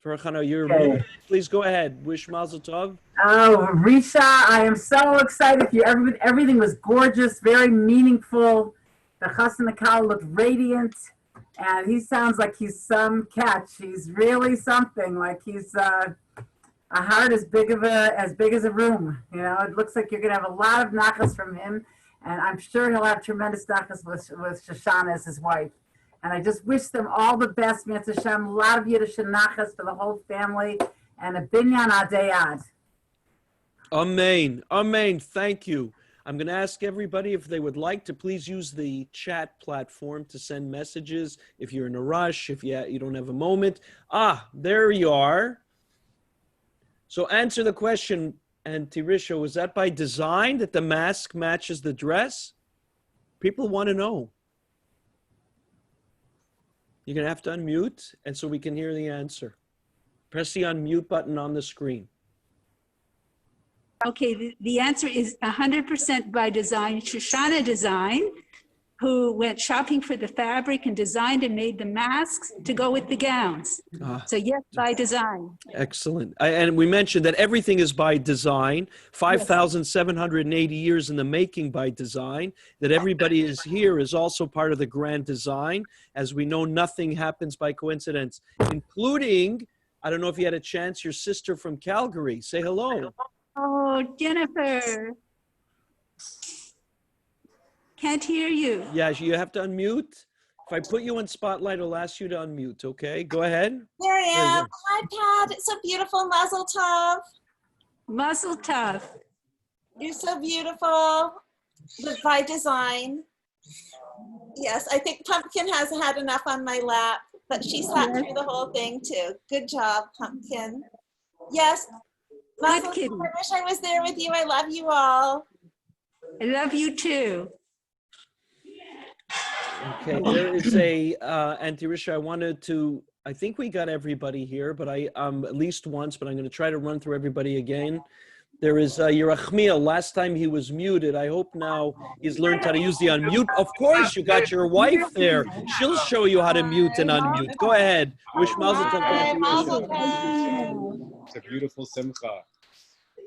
Dvorah Chana, you're muted. Please go ahead. Wish Mazel tov. Oh, Risha, I am so excited for you. Everything was gorgeous, very meaningful. The Chassan Akal looked radiant, and he sounds like he's some catch. He's really something. Like he's a heart as big as a room. You know, it looks like you're gonna have a lot of nachas from him, and I'm sure he'll have tremendous nachas with Shoshana as his wife. And I just wish them all the best, Mitzvah Hashem, a lot of Yiddish nachas for the whole family, and a binyan adayad. Amen. Amen. Thank you. I'm going to ask everybody if they would like to please use the chat platform to send messages. If you're in a rush, if you don't have a moment. There you are. So answer the question, and Tirisha, was that by design that the mask matches the dress? People want to know. You're going to have to unmute, and so we can hear the answer. Press the unmute button on the screen. Okay, the answer is 100% by design. Shoshana Design, who went shopping for the fabric and designed and made the masks to go with the gowns. So yes, by design. Excellent. And we mentioned that everything is by design, 5,780 years in the making by design, that everybody is here is also part of the grand design. As we know, nothing happens by coincidence, including, I don't know if you had a chance, your sister from Calgary. Say hello. Oh, Jennifer. Can't hear you. Yeah, you have to unmute. If I put you in spotlight, I'll ask you to unmute, okay? Go ahead. There I am. Hi, Pat. It's so beautiful. Mazel tov. Mazel tov. You're so beautiful. By design. Yes, I think Pumpkin has had enough on my lap, but she sat through the whole thing too. Good job, Pumpkin. Yes. Mazel tov. I wish I was there with you. I love you all. I love you too. Okay, there is a, Auntie Risha, I wanted to, I think we got everybody here, but at least once, but I'm going to try to run through everybody again. There is Yerachmiel. Last time he was muted. I hope now he's learned how to use the unmute. Of course, you got your wife there. She'll show you how to mute and unmute. Go ahead. Wish Mazel Tov. It's a beautiful simcha.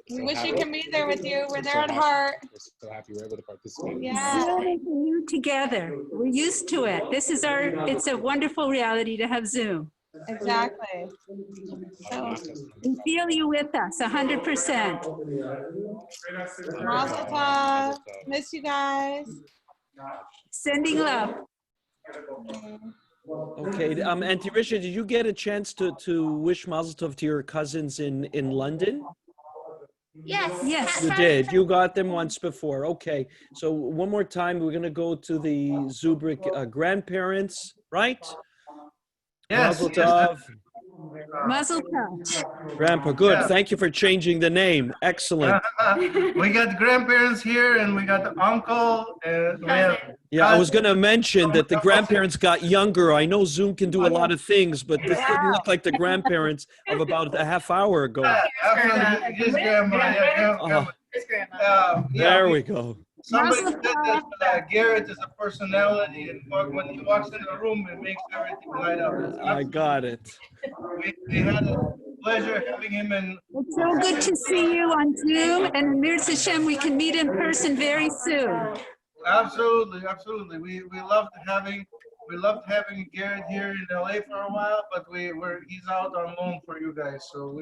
We wish we could be there with you. We're there at heart. We're so happy we're able to participate. Yeah. Zoom and you together. We're used to it. It's a wonderful reality to have Zoom. Exactly. So, we feel you with us, 100%. Mazel tov. Miss you guys. Sending love. Okay, Auntie Risha, did you get a chance to wish Mazel Tov to your cousins in London? Yes. Yes. You did. You got them once before. Okay. So one more time, we're going to go to the Zubrik grandparents, right? Yes. Mazel Tov. Mazel tov. Grandpa, good. Yeah. Thank you for changing the name. Excellent. We got grandparents here, and we got the uncle, and we have. Yeah, I was going to mention that the grandparents got younger. I know Zoom can do a lot of things, but this didn't look like the grandparents of about a half hour ago. Absolutely. His grandma. Yeah, His grandma. There we go. Somebody said that Garrett is a personality, and when he walks into the room, it makes everything light up. I got it. We had a pleasure having him in. It's so good to see you on Zoom, and Mirz Hashem, we can meet in person very soon. Absolutely, absolutely. We loved having Garrett here in LA for a while, but he's out on loan for you guys. So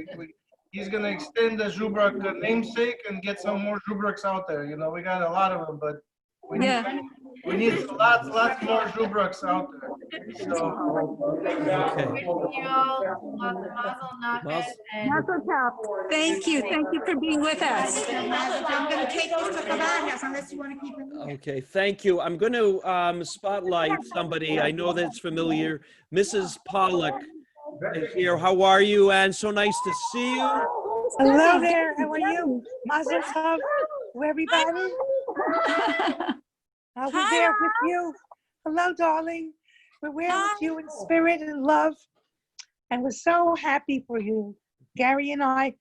he's gonna extend the Zubrak namesake and get some more Zubraks out there. You know, we got a lot of them, but we need lots more Zubraks out there. So, Mazel tov. Thank you for being with us. I'm going to take this to the house unless you want to keep it. Okay, thank you. I'm going to spotlight somebody. I know that's familiar. Mrs. Pollock is here. How are you, Anne? So nice to see you. Hello there. How are you? Mazel tov to everybody. We're there with you. Hello, darling. We're with you in spirit and love. And we're so happy for you. Gary and I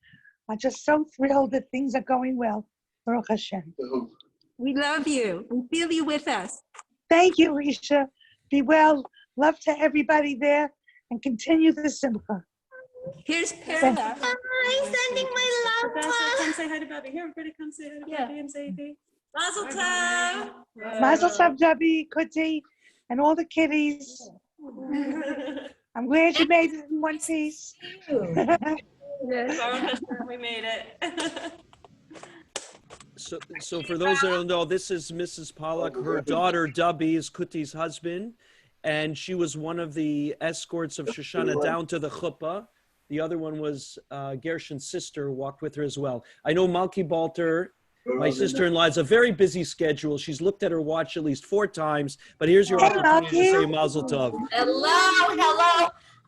are just so thrilled that things are going well. Baruch Hashem. We love you. We feel you with us. Thank you, Risha. Be well. Love to everybody there and continue the simcha. Here's Perla. I'm sending my love. Come say hi to Bobby. Here, everybody come say hi to Bobby and say hey. Mazel tov. Mazel tov, Debbie, Kuti, and all the kiddies. I'm glad you made it in one piece. We made it. So for those that don't know, this is Mrs. Pollack. Her daughter, Dubby, is Kuti's husband, and she was one of the escorts of Shoshana down to the chuppah. The other one was Gershon's sister, walked with her as well. I know Malki Balter, my sister-in-law, has a very busy schedule. She's looked at her watch at least 4 times, but here's your opportunity to say Mazel Tov. Hello.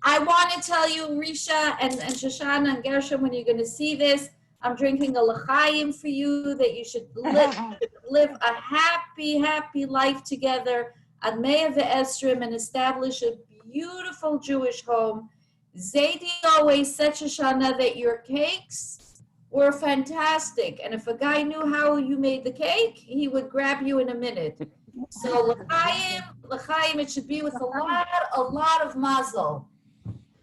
I want to tell you, Risha and Shoshana and Gershon, when you're going to see this, I'm drinking a l'chaim for you, that you should live a happy life together at Mea Ve'esrim and establish a beautiful Jewish home. Zaidi always said, Shoshana, that your cakes were fantastic. And if a guy knew how you made the cake, he would grab you in a minute. So l'chaim, it should be with a lot of mazel.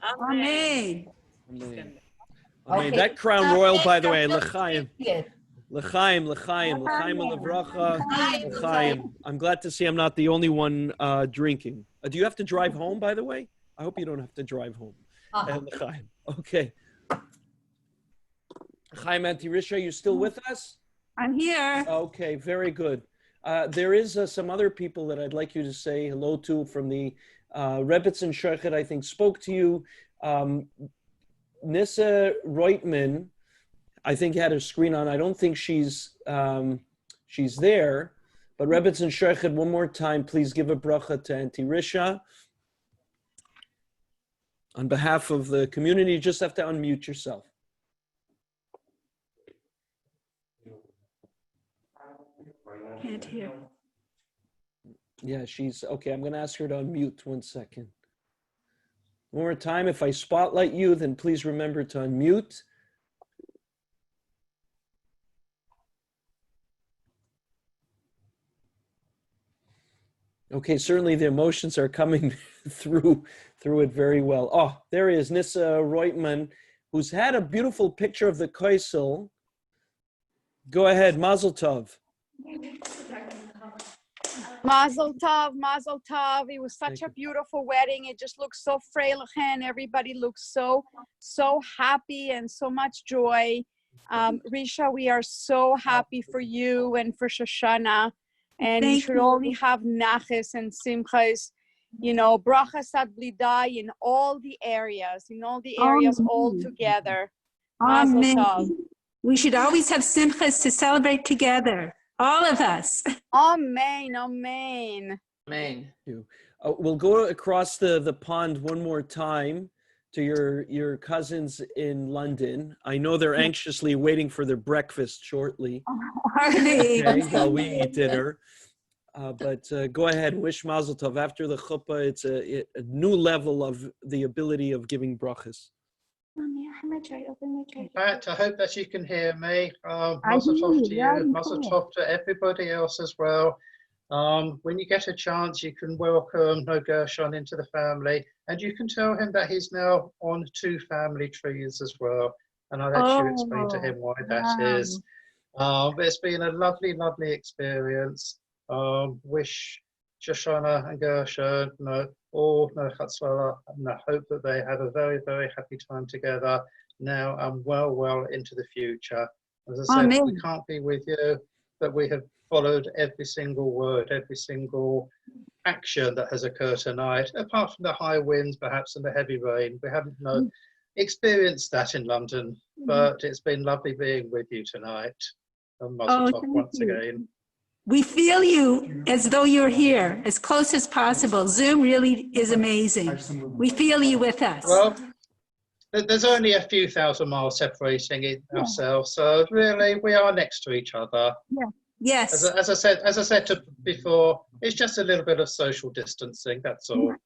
Amen. Amen. Okay. That crown royal, by the way, l'chaim. L'chaim, l'vracha, l'chaim. I'm glad to see I'm not the only one drinking. Do you have to drive home, by the way? I hope you don't have to drive home. L'chaim. Okay. Chaim, Auntie Risha, you still with us? I'm here. Okay, very good. There is some other people that I'd like you to say hello to from the Rebbetzin Shochet, I think, spoke to you. Nissa Reutman, I think, had her screen on. I don't think she's there. But Rebbetzin Shochet, one more time, please give a bracha to Auntie Risha. On behalf of the community, you just have to unmute yourself. Can't hear. Yeah, she's okay. I'm going to ask her to unmute 1 second. One more time, if I spotlight you, then please remember to unmute. Okay, certainly the emotions are coming through it very well. Oh, there is Nissa Reutman, who's had a beautiful picture of the Koisel. Go ahead, Mazel Tov. Mazel tov, mazel tov. It was such a beautiful wedding. It just looks so freilichen. Everybody looks so happy and so much joy. Risha, we are so happy for you and for Shoshana. And you should only have naches and simchas, brachas ad blidai in all the areas, all together. Mazel tov. We should always have simchas to celebrate together. All of us. Amen, amen. Amen. We'll go across the pond one more time to your cousins in London. I know they're anxiously waiting for their breakfast shortly. Are they? Okay, while we eat dinner. But go ahead, wish Mazel Tov. After the chuppah, it's a new level of the ability of giving brachas. In fact, I hope that you can hear me. Mazel tov to you, mazel tov to everybody else as well. When you get a chance, you can welcome GERSHON into the family, and you can tell him that he's now on 2 family trees as well. And I'll let you explain to him why that is. But it's been a lovely experience. Wish Shoshana and GERSHON all chatzvara, and I hope that they have a very happy time together now and well into the future. As I said, we can't be with you, but we have followed every single word, every single action that has occurred tonight, apart from the high winds perhaps and the heavy rain. We haven't experienced that in London, but it's been lovely being with you tonight. And mazel tov once again. We feel you as though you're here, as close as possible. Zoom really is amazing. We feel you with us. Well, there's only a few thousand miles separating ourselves, so really we are next to each other. Yeah. Yes. As I said before, it's just a little bit of social distancing. That's all.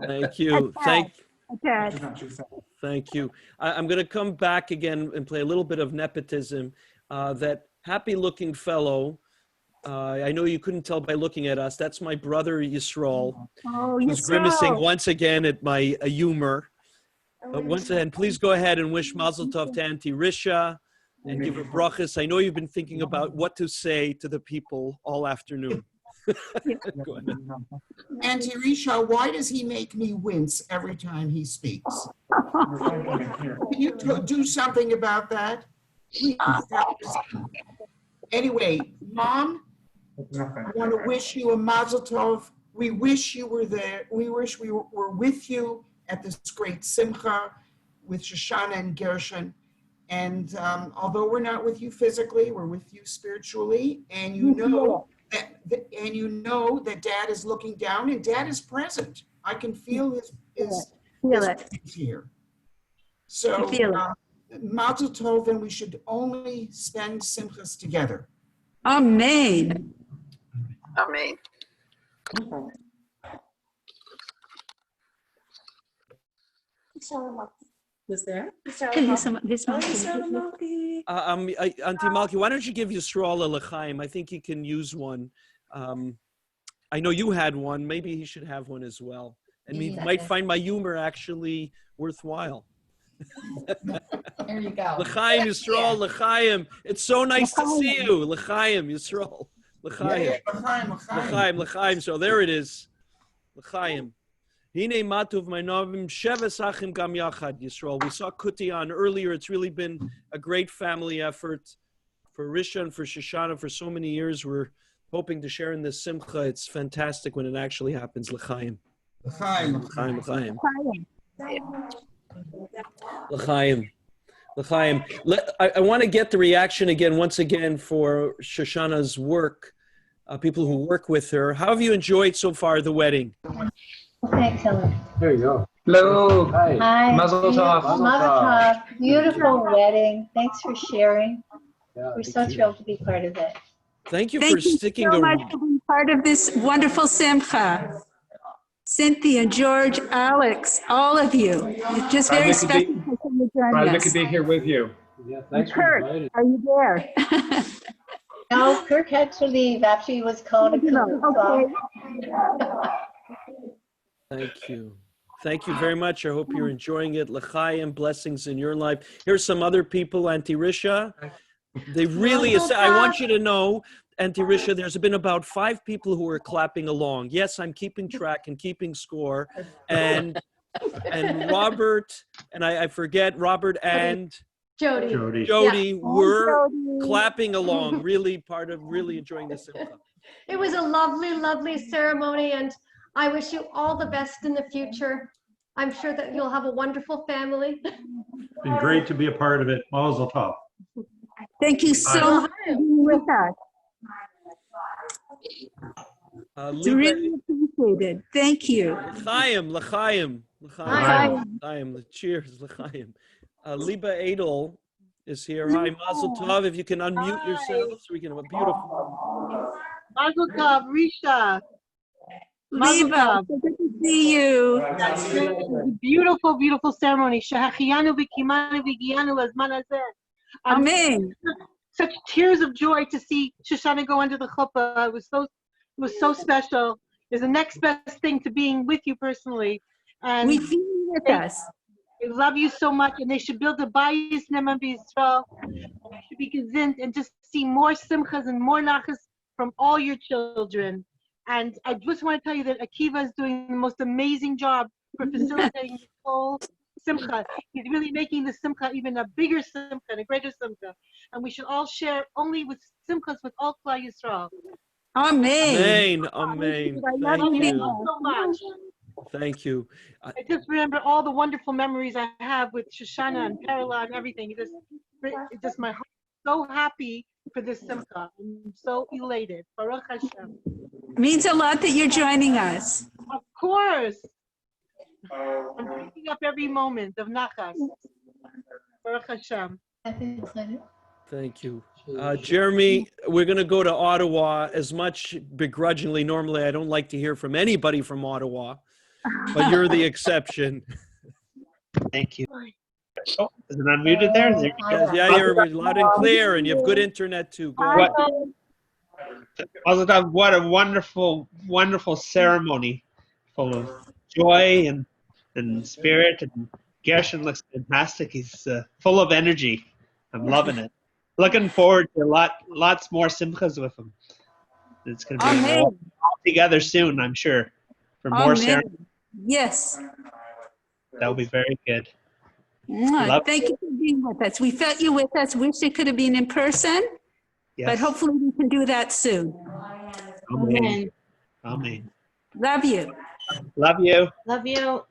Thank you. Thank you. I'm going to come back again and play a little bit of nepotism. That happy-looking fellow. I know you couldn't tell by looking at us. That's my brother Yisrael, Oh, who's grimacing once again at my humor. But once again, please go ahead and wish Mazel Tov to Auntie Risha and give her brachas. I know you've been thinking about what to say to the people all afternoon. Go ahead. Auntie Risha, why does he make me wince every time he speaks? Can you do something about that? Please. Anyway, Mom, I want to wish you a Mazel Tov. We wish you were there. We wish we were with you at this great simcha with Shoshana and Gershon. And although we're not with you physically, we're with you spiritually. And you know that Dad is looking down and Dad is present. I can feel his presence here. So Mazel Tov, and we should only spend simchas together. Amen. Amen. Was there? Auntie Malki, why don't you give Yisrael a l'chaim? I think he can use one. I know you had one. Maybe he should have one as well. And he might find my humor actually worthwhile. There you go. L'chaim, Yisrael, l'chaim. It's so nice to see you. L'chaim, Yisrael. L'chaim. L'chaim, l'chaim. So there it is. L'chaim. Hine matuv ma'novim sheves achim gam yachad, Yisrael. We saw Kuti on earlier. It's really been a great family effort for Risha and for Shoshana for so many years. We're hoping to share in this simcha. It's fantastic when it actually happens. L'chaim. L'chaim. L'chaim, l'chaim. L'chaim. L'chaim. I want to get the reaction again, once again, for Shoshana's work, people who work with her. How have you enjoyed so far the wedding? Excellent. There you go. Hello. Hi. Mazel tov. Mazel tov. Beautiful wedding. Thanks for sharing. Yeah, We're so thrilled to be part of it. Thank you for sticking so around. much for being part of this wonderful simcha. Cynthia, George, Alex, all of you. It's just very special for you to join us. to be here with you. Yeah, thanks Kurt, are you there? No, Kirk had to leave after he was called a Okay. Thank you. Thank you very much. I hope you're enjoying it. L'chaim, blessings in your life. Here's some other people, Auntie Risha. They really, I want you to know, Auntie Risha, there's been about 5 people who are clapping along. Yes, I'm keeping track and keeping score. And Robert, and I forget, Robert and Jody were clapping along, really enjoying this. It was a lovely, lovely ceremony, and I wish you all the best in the future. I'm sure that you'll have a wonderful family. Been great to be a part of it. Mazel tov. Thank you so much for being with us. It's really appreciated. Thank you. L'chaim, l'chaim, l'chaim. Cheers, l'chaim. Liba Adel is here. Hi, Mazel Tov. If you can unmute yourself, so we can have a beautiful. Mazel Tov, Risha. Liba, so good to see you. Beautiful, beautiful ceremony. Shehachiyanu v'kimanu v'giyanu azman hazeh. Amen. Such tears of joy to see Shoshana go under the chuppah. It was so special. It's the next best thing to being with you personally. And we feel you with us. I love you so much, and they should build a bayis neman b'Yisrael. They should be gezinnt and just see more simchas and more nachas from all your children. And I just want to tell you that Akiva is doing the most amazing job for facilitating the whole simcha. He's really making the simcha even a bigger simcha and a greater simcha. And we should all share only with simchas with all Klal Yisrael. Amen. Amen. Thank you so much. Thank you. I just remember all the wonderful memories I have with Shoshana and Perla and everything. It just my heart is so happy for this simcha. I'm so elated. Baruch Hashem. Means a lot that you're joining us. Of course. I'm picking up every moment of nachas. Baruch Hashem. Thank you. Jeremy, we're going to go to Ottawa. As much begrudgingly, normally I don't like to hear from anybody from Ottawa, but you're the exception. Thank you. Oh, is it unmuted there? Yes, yeah, you're loud and clear, and you have good internet too. Go ahead. Mazel tov, what a wonderful, wonderful ceremony, full of joy and spirit. And Gershon looks fantastic. He's full of energy. I'm loving it. Looking forward to lots more simchas with him. It's going to be all together soon, I'm sure, for more ceremonies. Yes. That will be very good. Thank you for being with us. We felt you with us. Wish it could have been in person, but hopefully we can do that soon. Amen. Amen. Love you. Love you. Love you.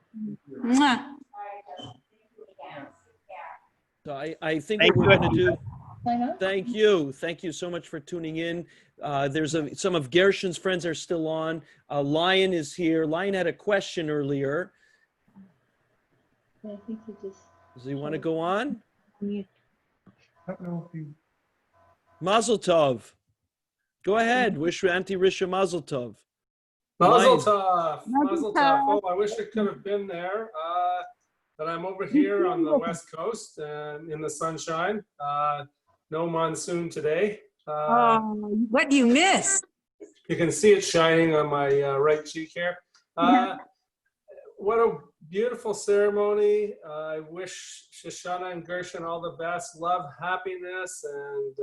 Mwah. So I think what we're going to do. Thank you. Thank you so much for tuning in. There's some of Gershon's friends are still on. Lion is here. Lion had a question earlier. I think he just. Does he want to go on? Yeah. I don't know if you. Mazel tov. Go ahead. Wish Auntie Risha Mazel tov. Mazel Lion. tov. Mazel tov. Oh, I wish I could have been there. But I'm over here on the West Coast in the sunshine. No monsoon today. What do you miss? You can see it shining on my right cheek here. What a beautiful ceremony. I wish Shoshana and Gershon all the best. Love, happiness, and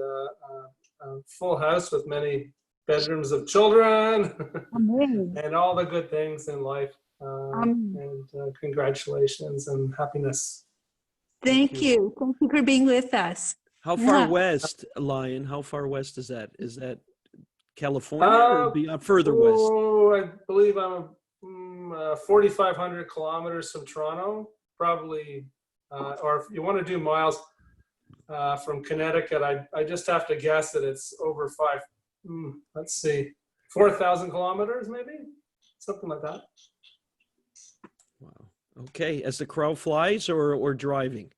a full house with many bedrooms of children and all the good things in life. And congratulations and happiness. Thank you. Thank you for being with us. How far west, Lion? How far west is that? Is that California or beyond further west? Oh, I believe I'm 4,500 kilometers from Toronto, probably, or if you want to do miles from Connecticut, I just have to guess that it's over let's see, 4,000 kilometers maybe, something like that. Wow. Okay, as the crow flies or driving?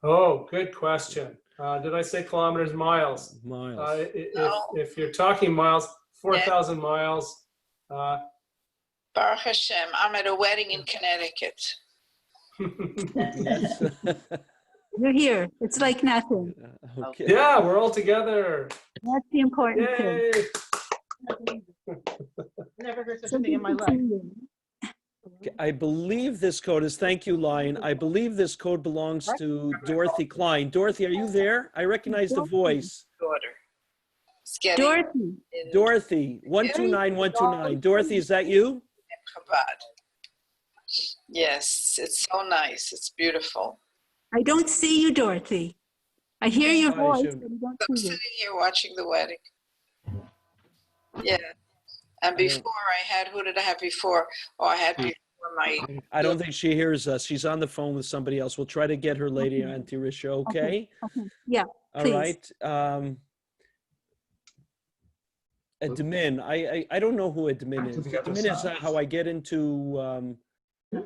Oh, good question. Did I say kilometers? Miles. Miles. If you're talking miles, 4,000 miles. Baruch Hashem, I'm at a wedding in Connecticut. Yes. You're here. It's like nothing. Okay. Yeah, we're all together. That's the important thing. Never heard such a thing in my life. I believe this code is, thank you, Lion. I believe this code belongs to Dorothy Klein. Dorothy, are you there? I recognize the voice. Dorothy, 129129. Dorothy, is that you? Chabad. Yes, it's so nice. It's beautiful. I don't see you, Dorothy. I hear your voice, but I don't I'm see you. sitting here watching the wedding. Yeah. And before I had, who did I have before? Oh, I had before my... I don't think she hears us. She's on the phone with somebody else. We'll try to get her later, Auntie Risha, okay? Okay. Yeah, All please. right. Admin, I don't know who admin is. Admin is how I get into...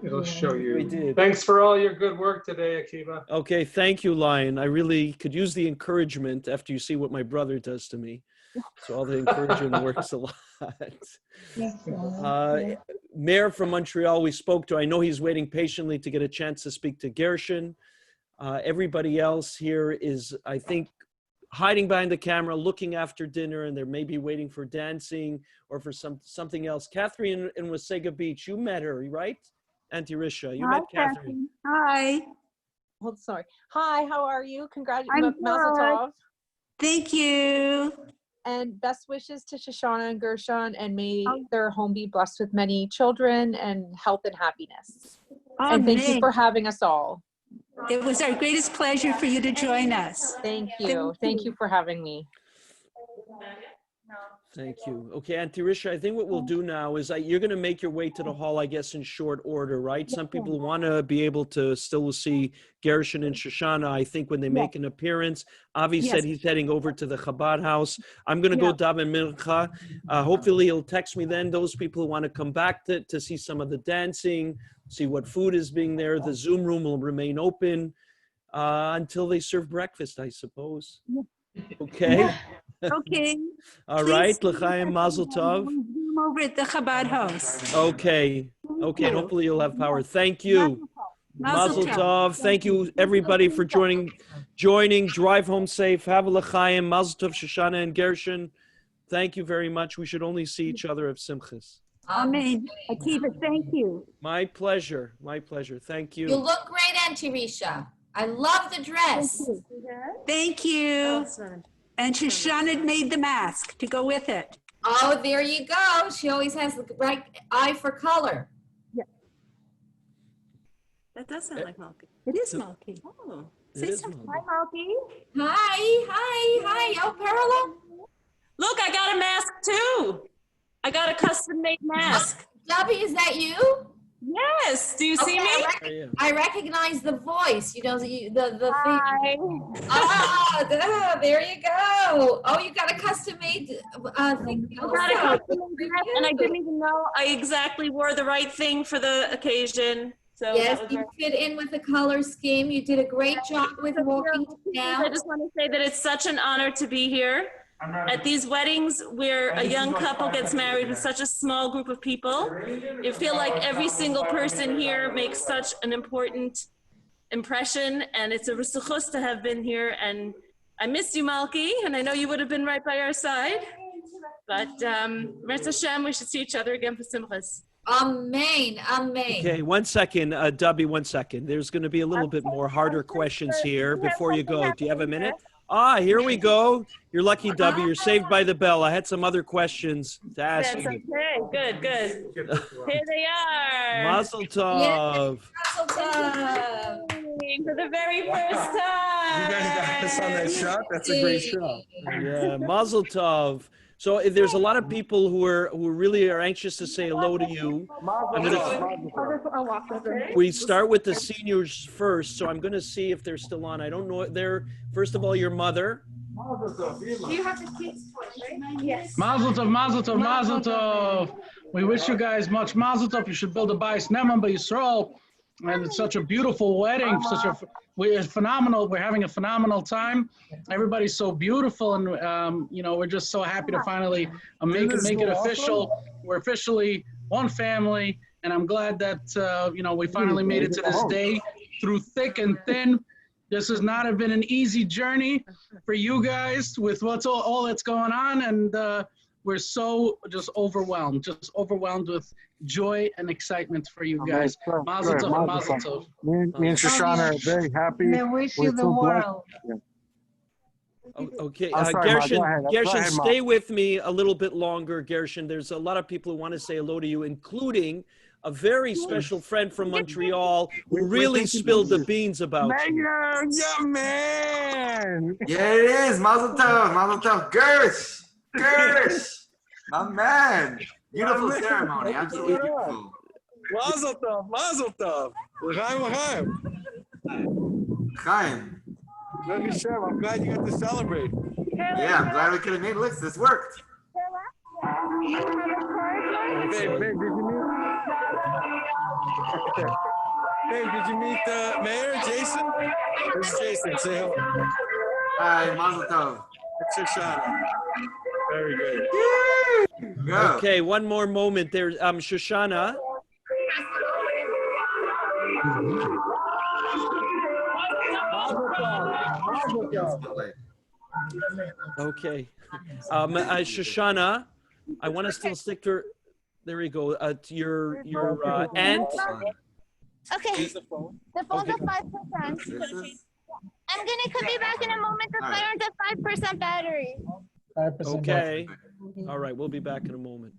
It'll show you. We did. Thanks for all your good work today, Akiva. Okay, thank you, Lion. I really could use the encouragement after you see what my brother does to me. So all the encouragement works a lot. Mayor from Montreal we spoke to. I know he's waiting patiently to get a chance to speak to Gershon. Everybody else here is, I think, hiding behind the camera, looking after dinner, and they're maybe waiting for dancing or for something else. Catherine in Wasaga Beach, you met her, right? Auntie Risha, you met Catherine. Hi. Oh, sorry. Hi, how are you? I'm Congratulations, Mazel Tov. Thank you. And best wishes to Shoshana and Gershon, and may their home be blessed with many children and health and happiness. And thank you for having us all. It was our greatest pleasure for you to join us. Thank you. Thank you for having me. Thank you. Okay, Auntie Risha, I think what we'll do now is you're going to make your way to the hall, I guess, in short order, right? Some people want to be able to still see Gershon and Shoshana, I think, when they make an appearance. Avi said he's heading over to the Chabad house. I'm going to go daven mincha. Hopefully he'll text me then. Those people who want to come back to see some of the dancing, see what food is being there. The Zoom room will remain open until they serve breakfast, I suppose. Okay. Okay. All right. L'chaim Mazel Tov. Zoom over at the Chabad house. Okay. Okay. And hopefully you'll have power. Thank you. Mazel tov. Thank you, everybody, for joining. Drive home safe. Have a l'chaim. Mazel tov, Shoshana and Gershon. Thank you very much. We should only see each other at Simchas. Amen. Akiva, thank you. My pleasure. My pleasure. Thank you. You look great, Auntie Risha. I love the dress. Thank you. And Shoshana made the mask to go with it. Oh, there you go. She always has the right eye for color. That does sound like Malky. It is Malky. Oh, It is Malky. Hi, Malky. Hi. Oh, Perla. Look, I got a mask too. I got a custom-made mask. Debbie, is that you? Yes. Do you see me? I recognize the voice. You know the Hi. There you go. Oh, you got a custom-made thing. I got a custom-made mask, and I didn't even know I exactly wore the right thing for the occasion. So yes, you fit in with the color scheme. You did a great job with walking down. I just want to say that it's such an honor to be here at these weddings where a young couple gets married with such a small group of people. You feel like every single person here makes such an important impression, and it's a zechus to have been here. And I missed you, Malky, and I know you would have been right by our side. But Mirz Hashem, we should see each other again for Simchas. Amen. Okay, 1 second, Dubby, 1 second. There's going to be a little bit more harder questions here before you go. Do you have a minute? Here we go. You're lucky, Dubby. You're saved by the bell. I had some other questions to ask you. Okay, good. Here they are. Mazel tov. Mazel tov. For the very first time. You guys got us on that shot? That's a great shot. Yeah, Mazel tov. So there's a lot of people who really are anxious to say hello to you. We start with the seniors first, so I'm going to see if they're still on. I don't know. First of all, your mother. You have the kids' voice, right? Yes. Mazel tov, mazel tov, mazel tov. We wish you guys much mazel tov. You should build a bayis neman by Yisrael. And it's such a beautiful wedding, we're phenomenal. We're having a phenomenal time. Everybody's so beautiful, and we're just so happy to finally make it official. We're officially one family, and I'm glad that we finally made it to this day through thick and thin. This has not been an easy journey for you guys with what's all that's going on, and we're so just overwhelmed with joy and excitement for you guys. Mazel tov, mazel tov. Me and Shoshana are very happy. They wish you the world. Okay, sorry, Gershon, stay with me a little bit longer, Gershon. There's a lot of people who want to say hello to you, including a very special friend from Montreal who really spilled the beans about you. Yeah, man. Yeah, it is. Mazel tov. Gersh, my man. Beautiful ceremony, absolutely beautiful. Mazel tov. L'chaim. Chaim. I'm glad you got to celebrate. Yeah, I'm glad we could have made it. This worked. Babe, did you meet Mayor Jason? This is Jason. Say hello. Hi, mazel tov. It's Shoshana. Very good. Go. Okay, one more moment. There's Shoshana. Okay, Shoshana, I want to still stick to. There we go. To your aunt. Okay. The phone's at 5%. I'm gonna be back in a moment. The phone's at 5% battery. 5%. Okay. All right, we'll be back in a moment.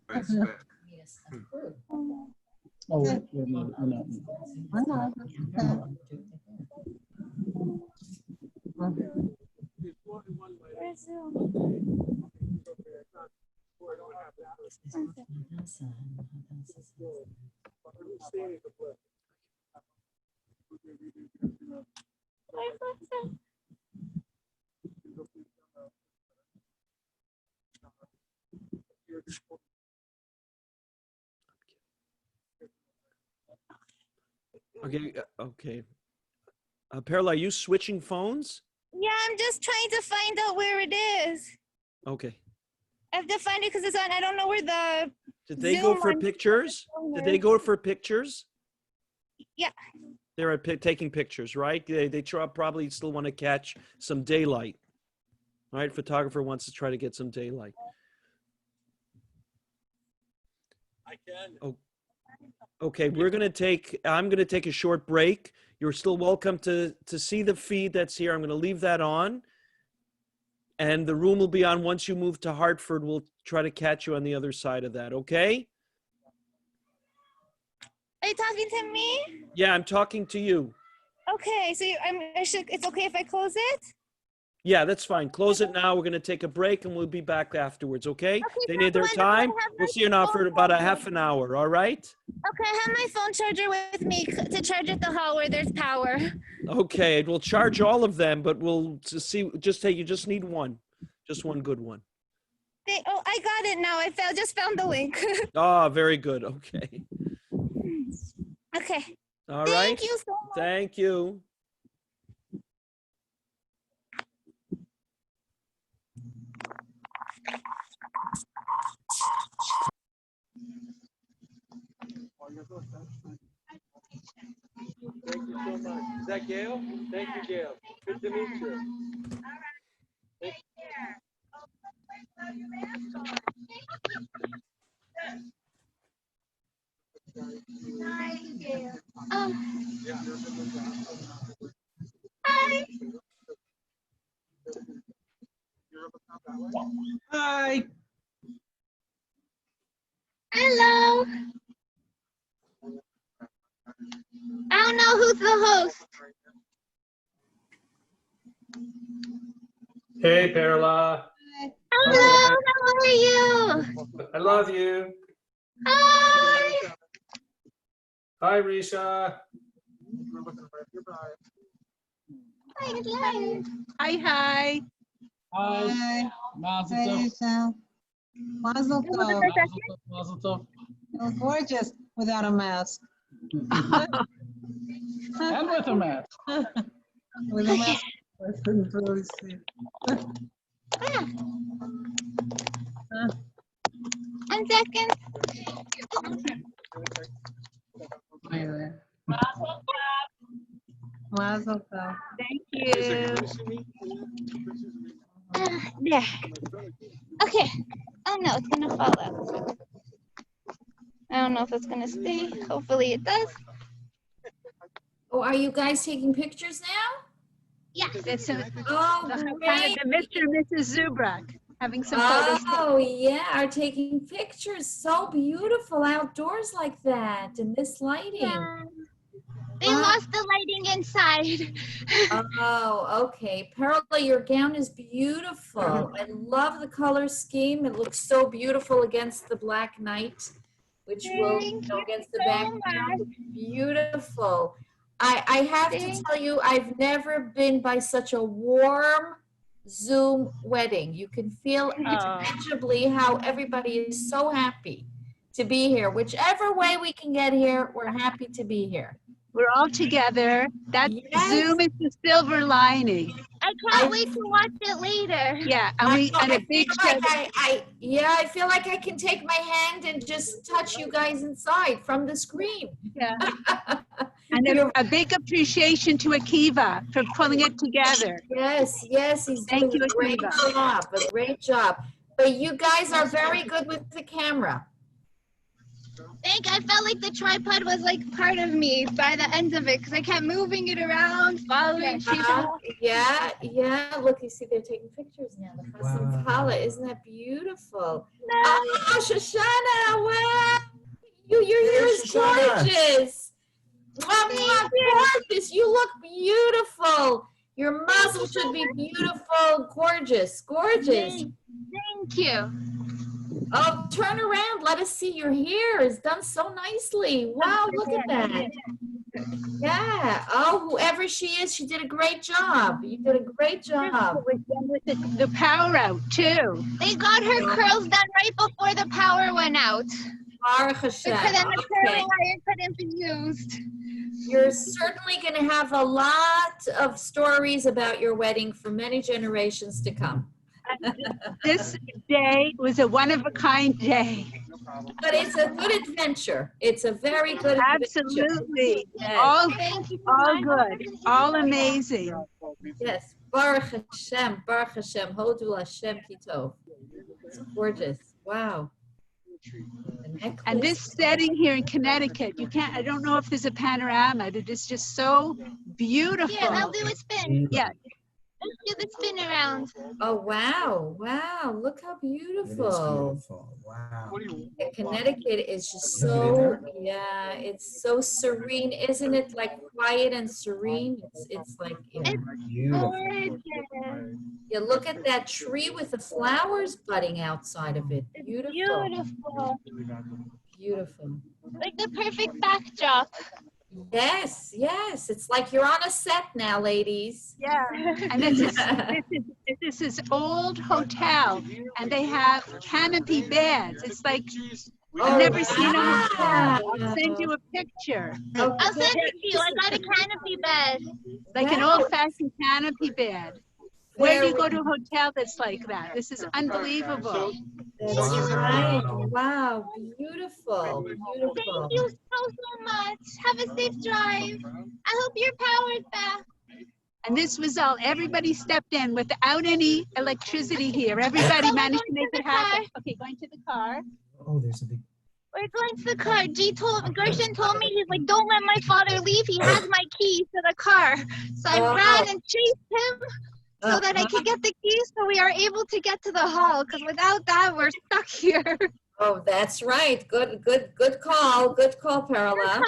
Okay. Perla, are you switching phones? Yeah, I'm just trying to find out where it is. Okay. I have to find it because it's on. I don't know where the. Did they go for pictures? Did they go for pictures? Yeah. They're taking pictures, right? They probably still want to catch some daylight. All right, photographer wants to try to get some daylight. I can. Oh, okay, I'm gonna take a short break. You're still welcome to see the feed that's here. I'm gonna leave that on. And the room will be on once you move to Hartford. We'll try to catch you on the other side of that, okay? Are you talking to me? Yeah, I'm talking to you. Okay, so it's okay if I close it? Yeah, that's fine. Close it now. We're going to take a break and we'll be back afterwards, okay? They need their time. We'll see you now for about a half an hour, all right? Okay, I have my phone charger with me to charge at the hall where there's power. Okay, we'll charge all of them, but we'll see. You just need one. Just one good one. Oh, I got it now. Just found the link. Ah, very good. Okay. Okay. All right. Thank you so much. Thank you. Thank you so much. Is that Gail? Thank you, Gail. Good to meet you. Thank Hi. Hi. Hello. I don't know who's the host. Hey, Perla. Hello, how are you? I love you. Hi. Hi, Risha. Hi. Hi. Mazel tov. Mazel tov. Mazel tov. You look gorgeous without a mask. And with a mask. With a mask. I couldn't really see. One second. Mazel tov. Thank you. There. Okay. Oh no, it's gonna fall out. I don't know if it's gonna stay. Hopefully it does. Oh, are you guys taking pictures now? Yeah. It's Oh, kind of great. the Mr. and Mrs. Zubrak having some photos. Oh, yeah, are taking pictures. So beautiful outdoors like that in this lighting. Yeah. They lost the lighting inside. Oh, okay. Perla, your gown is beautiful. I love the color scheme. It looks so beautiful against the black night, which will go against the background. Beautiful. I have to tell you, I've never been by such a warm Zoom wedding. You can feel tangibly how everybody is so happy to be here. Whichever way we can get here, we're happy to be here. We're all together. That Zoom is the silver lining. I can't wait to watch it later. Yeah, I feel like I can take my hand and just touch you guys inside from the screen. Yeah. And a big appreciation to Akiva for pulling it together. Yes, he's doing a great job. But you guys are very good with the camera. I felt like the tripod was like part of me by the end of it because I kept moving it around, following people. Yeah. Look, you see, they're taking pictures now. The Chassan Kala, isn't that beautiful? Oh, Shoshana, wow! Your hair is gorgeous. Gorgeous. You look beautiful. Your muzzle should be beautiful, gorgeous. Thank you. Oh, turn around. Let us see your hair. It's done so nicely. Wow, look at that. Yeah. Oh, whoever she is, she did a great job. You did a great job. With the power out, too. They got her curls done right before the power went out. Baruch Hashem. Because then the curling wire couldn't be used. You're certainly going to have a lot of stories about your wedding for many generations to come. This day was a one-of-a-kind day. But it's a good adventure. It's a very good adventure. Absolutely. Yes. All good. All amazing. Yes. Baruch Hashem. Baruch Hashem. Hodu Hashem Kitov. It's gorgeous. Wow. And this setting here in Connecticut, you can't, I don't know if there's a panorama. It is just so beautiful. Yeah, I'll do a spin. Yeah. Let's do the spin around. Oh, wow. Wow. Look how beautiful. It is beautiful. Wow. Yeah, Connecticut is just so, yeah, it's so serene. Isn't it like quiet and serene? It's like, yeah. Beautiful. Yeah, look at that tree with the flowers budding outside of it. Beautiful. Beautiful. Beautiful. Like the perfect backdrop. Yes, yes. It's like you're on a set now, ladies. Yeah. And this is old hotel, and they have canopy beds. It's like I've never seen a hotel. I'll send you a picture. I'll send it to you. I got a canopy bed. Like an old-fashioned canopy bed. Where do you go to a hotel that's like that? This is unbelievable. That's right. Wow, beautiful, beautiful. Thank you so much. Have a safe drive. I hope you're powered back. And this was all, everybody stepped in without any electricity here. Everybody managed to make it happen. Okay, going to the car. Oh, there's a big. We're going to the car. Gershon told me, he's like, don't let my father leave. He has my keys to the car. So I ran and chased him so that I could get the keys so we are able to get to the hall. Because without that, we're stuck here. Oh, that's right. Good call. Good call, Perla.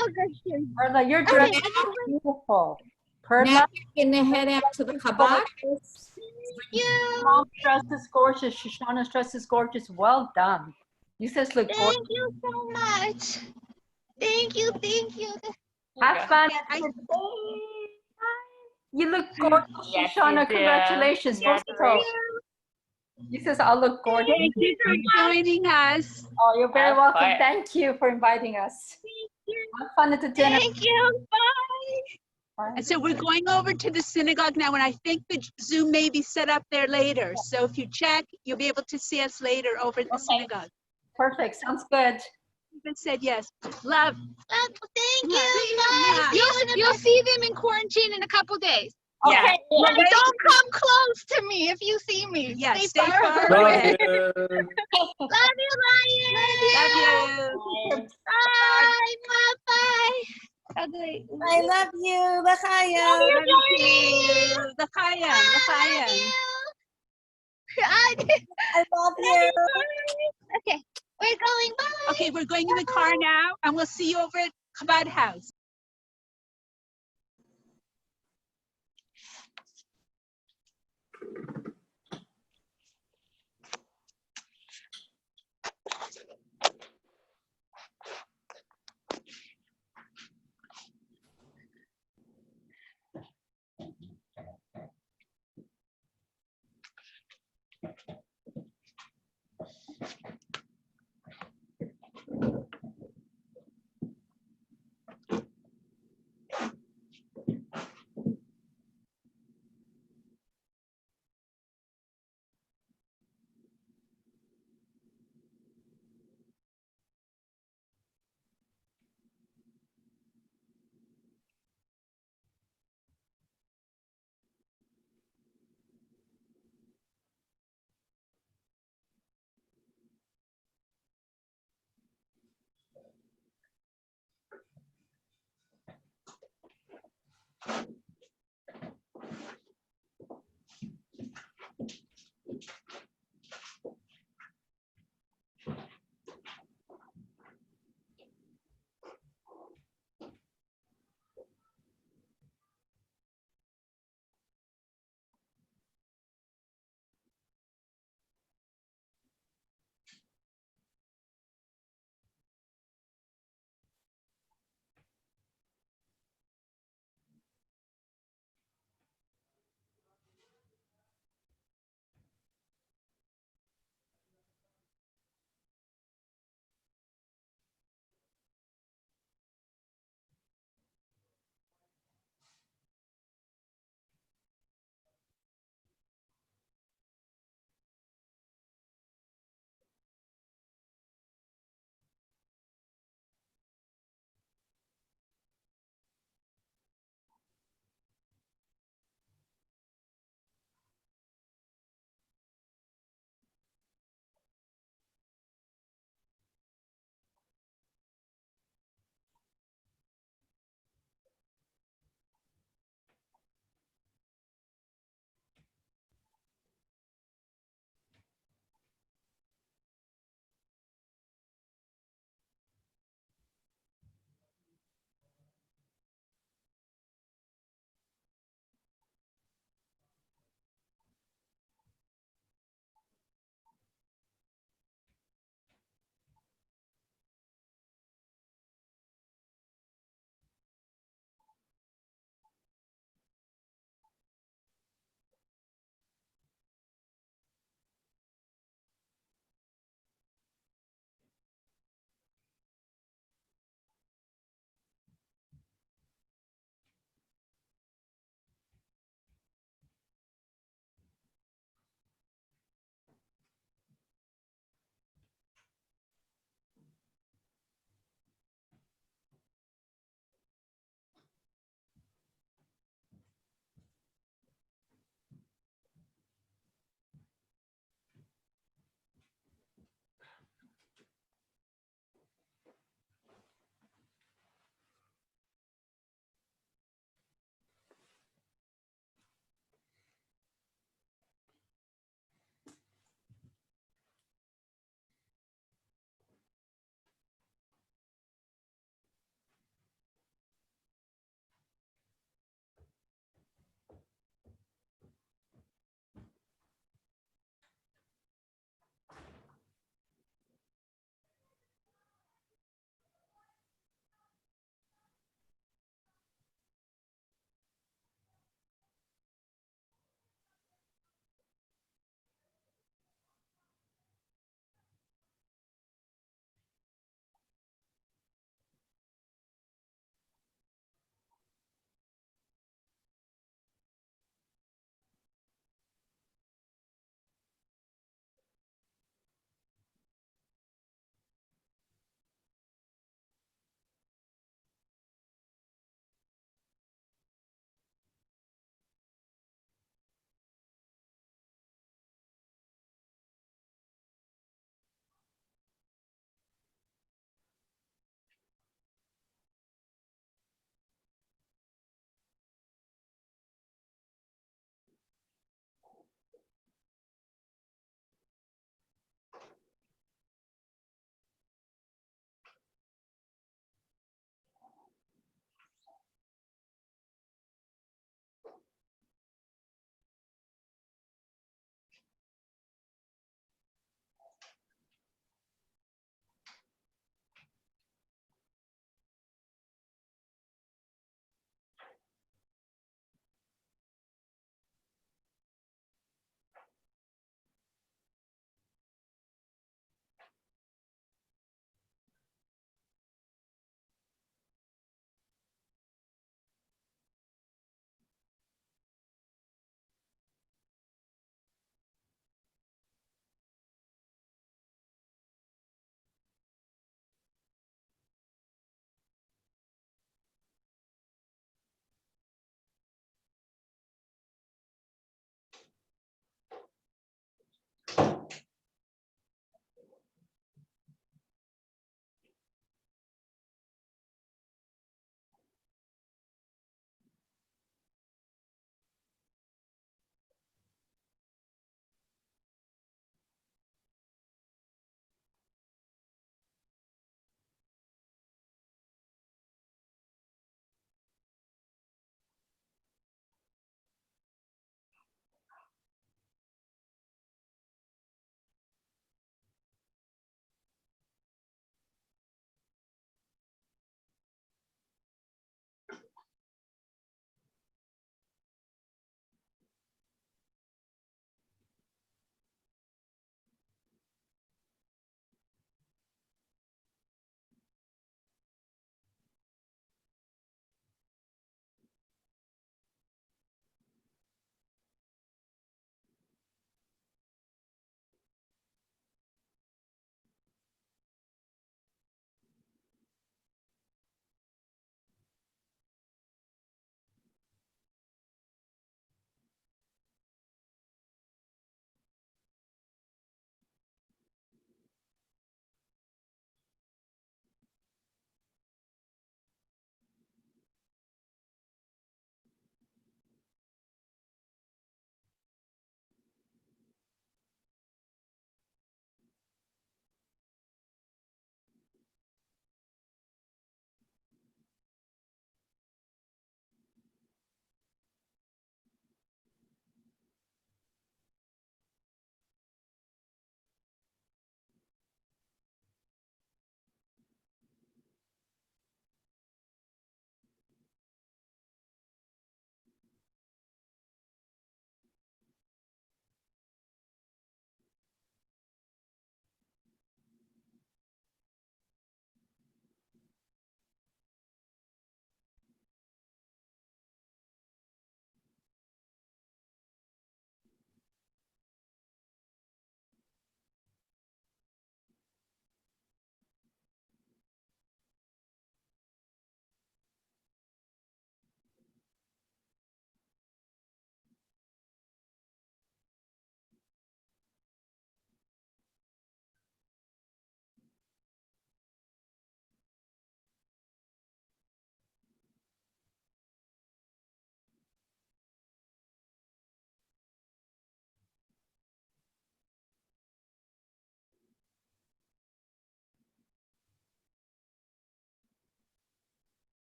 Perla, you're dressed beautiful. Perla, Now you're gonna head out to the kabak. Mom's dress is gorgeous. Shoshana's dress is gorgeous. Well done. You guys look gorgeous. Thank you so much. Thank you. Have fun. You look gorgeous, Yes, Shoshana. you do. Congratulations. Yes, First you says I'll look gorgeous. Thank you for joining us. Oh, you're very Have welcome. fun. Thank you for inviting us. Have fun at the dinner. Thank you. Bye. And so we're going over to the synagogue now, and I think the Zoom may be set up there later. So if you check, you'll be able to see us later over at the synagogue. Perfect. Sounds good. Even said yes. Love. Thank you. You'll see them in quarantine in a couple days. Okay. Yeah. Don't come close to me if you see me. Yeah, stay far far away. away. Love you. Love you, Ryan. Bye. Bye. Okay. I love you. L'chaim. L'chaim. L'chaim. I love you. Okay, we're going. Bye. Okay, we're going in the car now, and we'll see you over at Chabad House.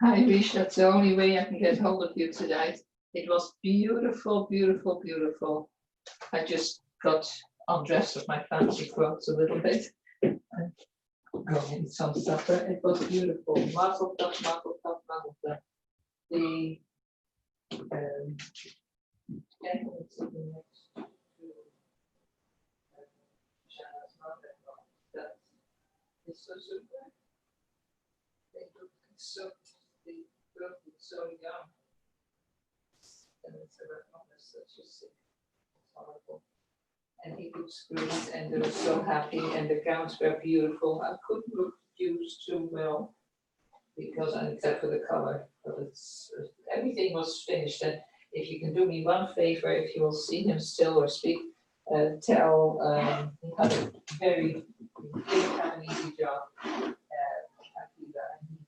Hi, Rish. That's the only way I can get hold of you tonight. It was beautiful, beautiful, beautiful. I just got undressed with my fancy clothes a little bit. And go eat some supper. It was beautiful. Mazel tov, mazel tov, mazel tov. The gentleman sitting next to Shana's mother, that is so super. They look so, they both look so young. And it's such a sick, it's horrible. And he looks great, and they were so happy, and the gowns were beautiful. I couldn't look Jews too well because, except for the color, but it's everything was finished. And if you can do me one favor, if you will see him still or speak, tell he had a very, he didn't have an easy job. And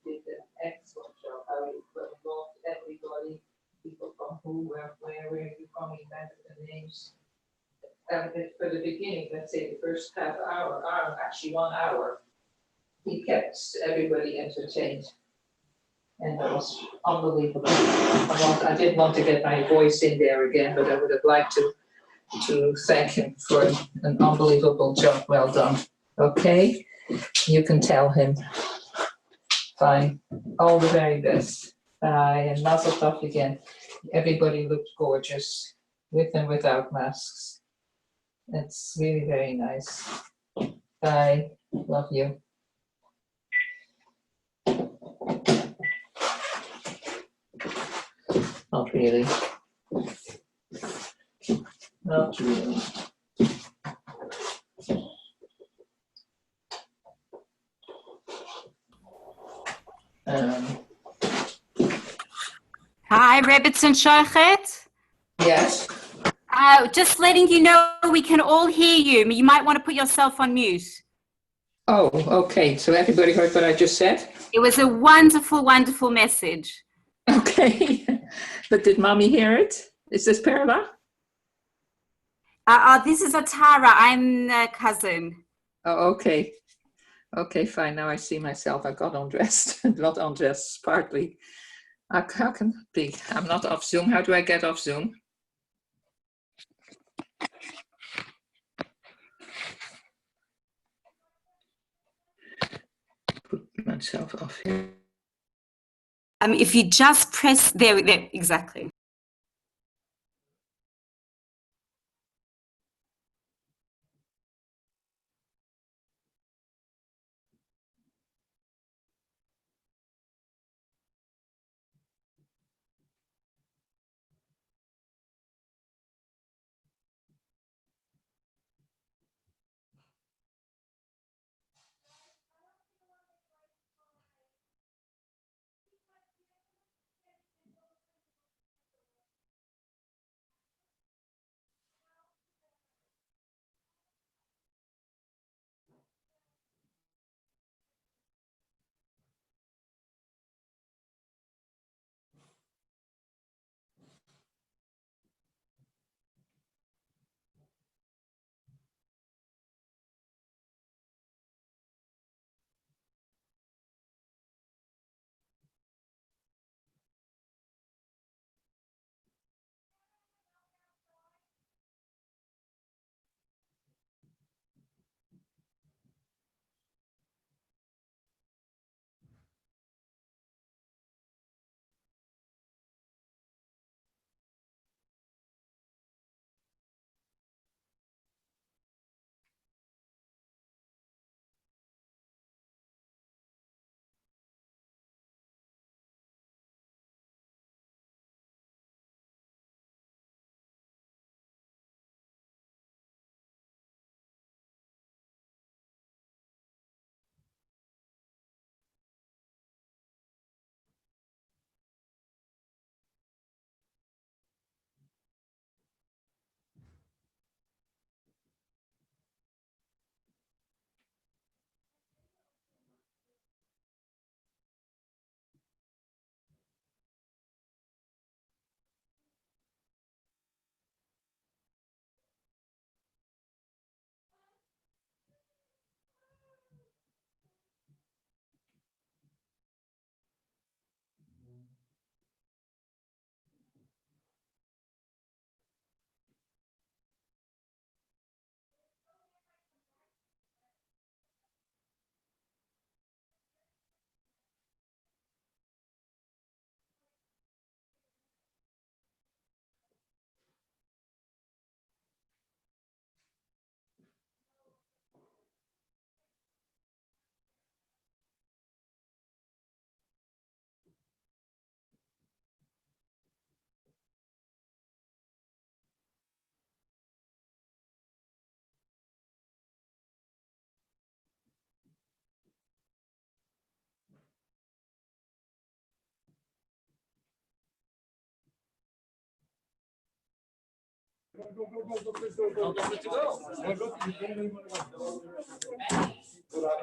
he did an excellent job. How he involved everybody, people from who, where you from, he remembered the names. For the beginning, let's say the first half hour, actually 1 hour, he kept everybody entertained. And that was unbelievable. I didn't want to get my voice in there again, but I would have liked to thank him for an unbelievable job well done. Okay, you can tell him. Fine. All the very best. Bye. And mazel tov again. Everybody looked gorgeous, with and without masks. It's really very nice. Bye. Love you. Not really. Not really. Hi, Rabbits and Shochet. Yes. Just letting you know we can all hear you. You might want to put yourself on mute. Oh, okay. So everybody heard what I just said? It was a wonderful, wonderful message. Okay. But did mommy hear it? Is this Perla? This is Atara. I'm the cousin. Oh, okay. Okay, fine. Now I see myself. I got undressed. Not undressed, partly. How can it be? I'm not off Zoom. How do I get off Zoom? Put myself off here. If you just press there, exactly.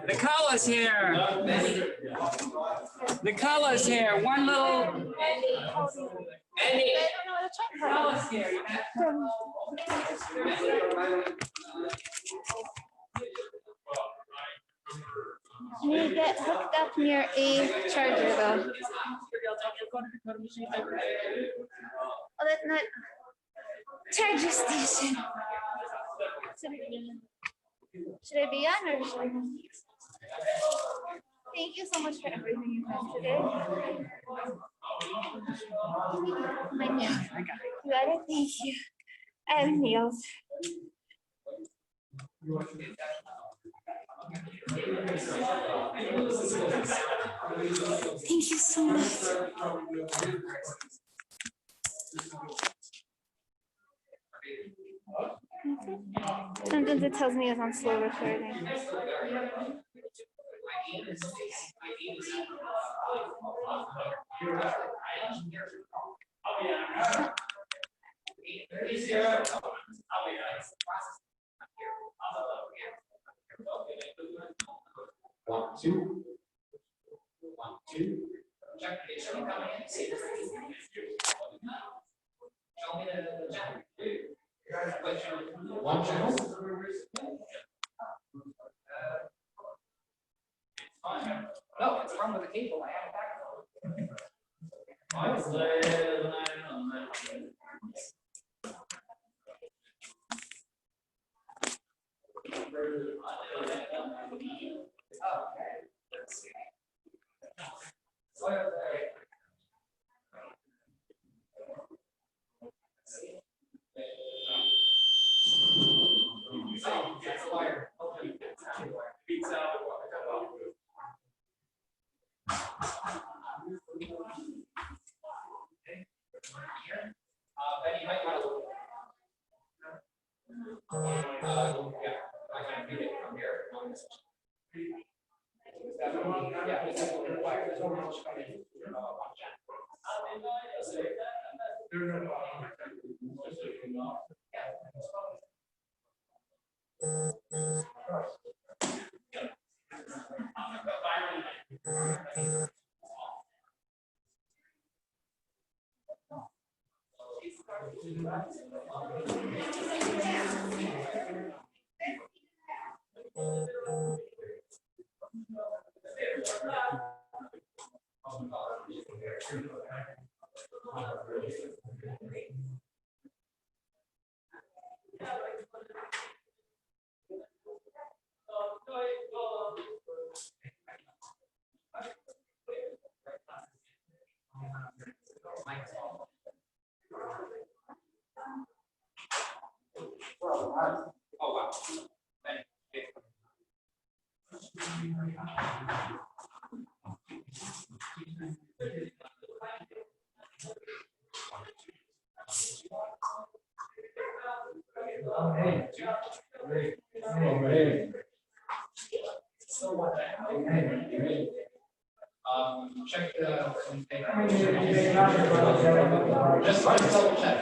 The colors here. The colors here. One little. Colors here. I need to get hooked up near a charger though. Oh, that's not charger station. Should I be on or should I? Thank you so much for everything you've done today. My nails. You got it? Thank you. I have nails. Thank you so much. Sometimes it tells me it's on slow recording. One, two. 1, 2. Check. Show me coming in. See this. Show me the channel. 1 channel. No, it's from with the cable. I have it back. Oh, wow. Check the. Just double check.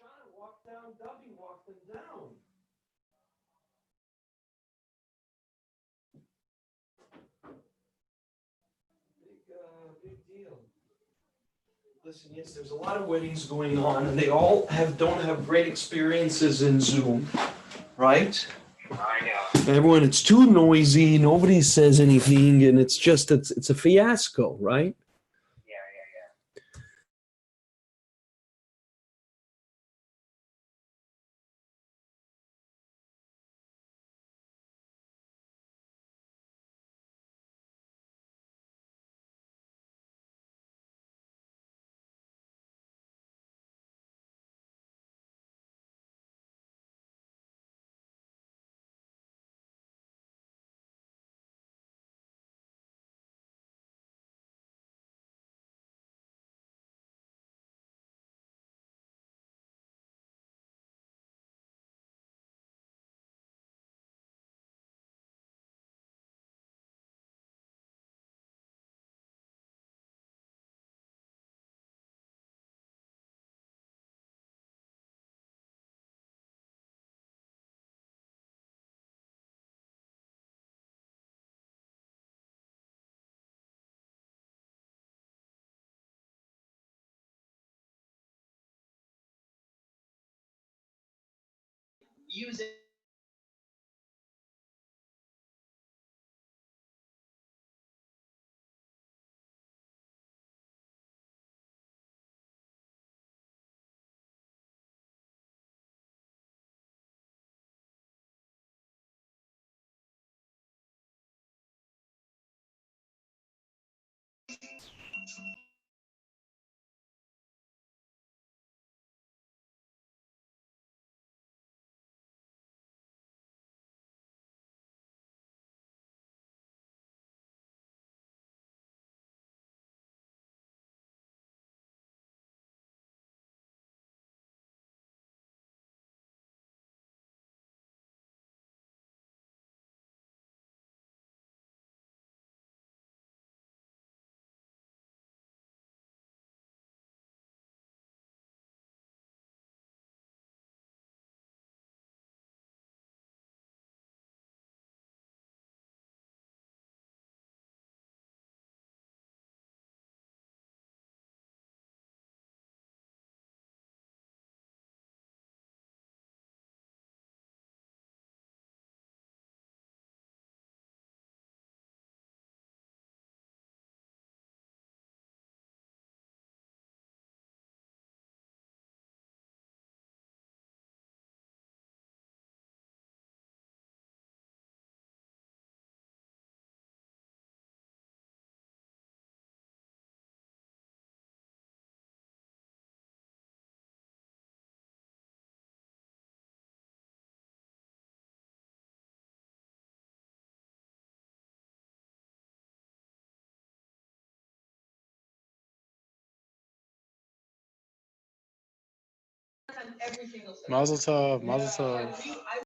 Shoshana walked down, Dubby walked them down. Big deal. Listen, yes, there's a lot of weddings going on, and they all don't have great experiences in Zoom, right? I know. Everyone, it's too noisy. Nobody says anything, and it's a fiasco, right? Use it. Mazel tov, mazel tov.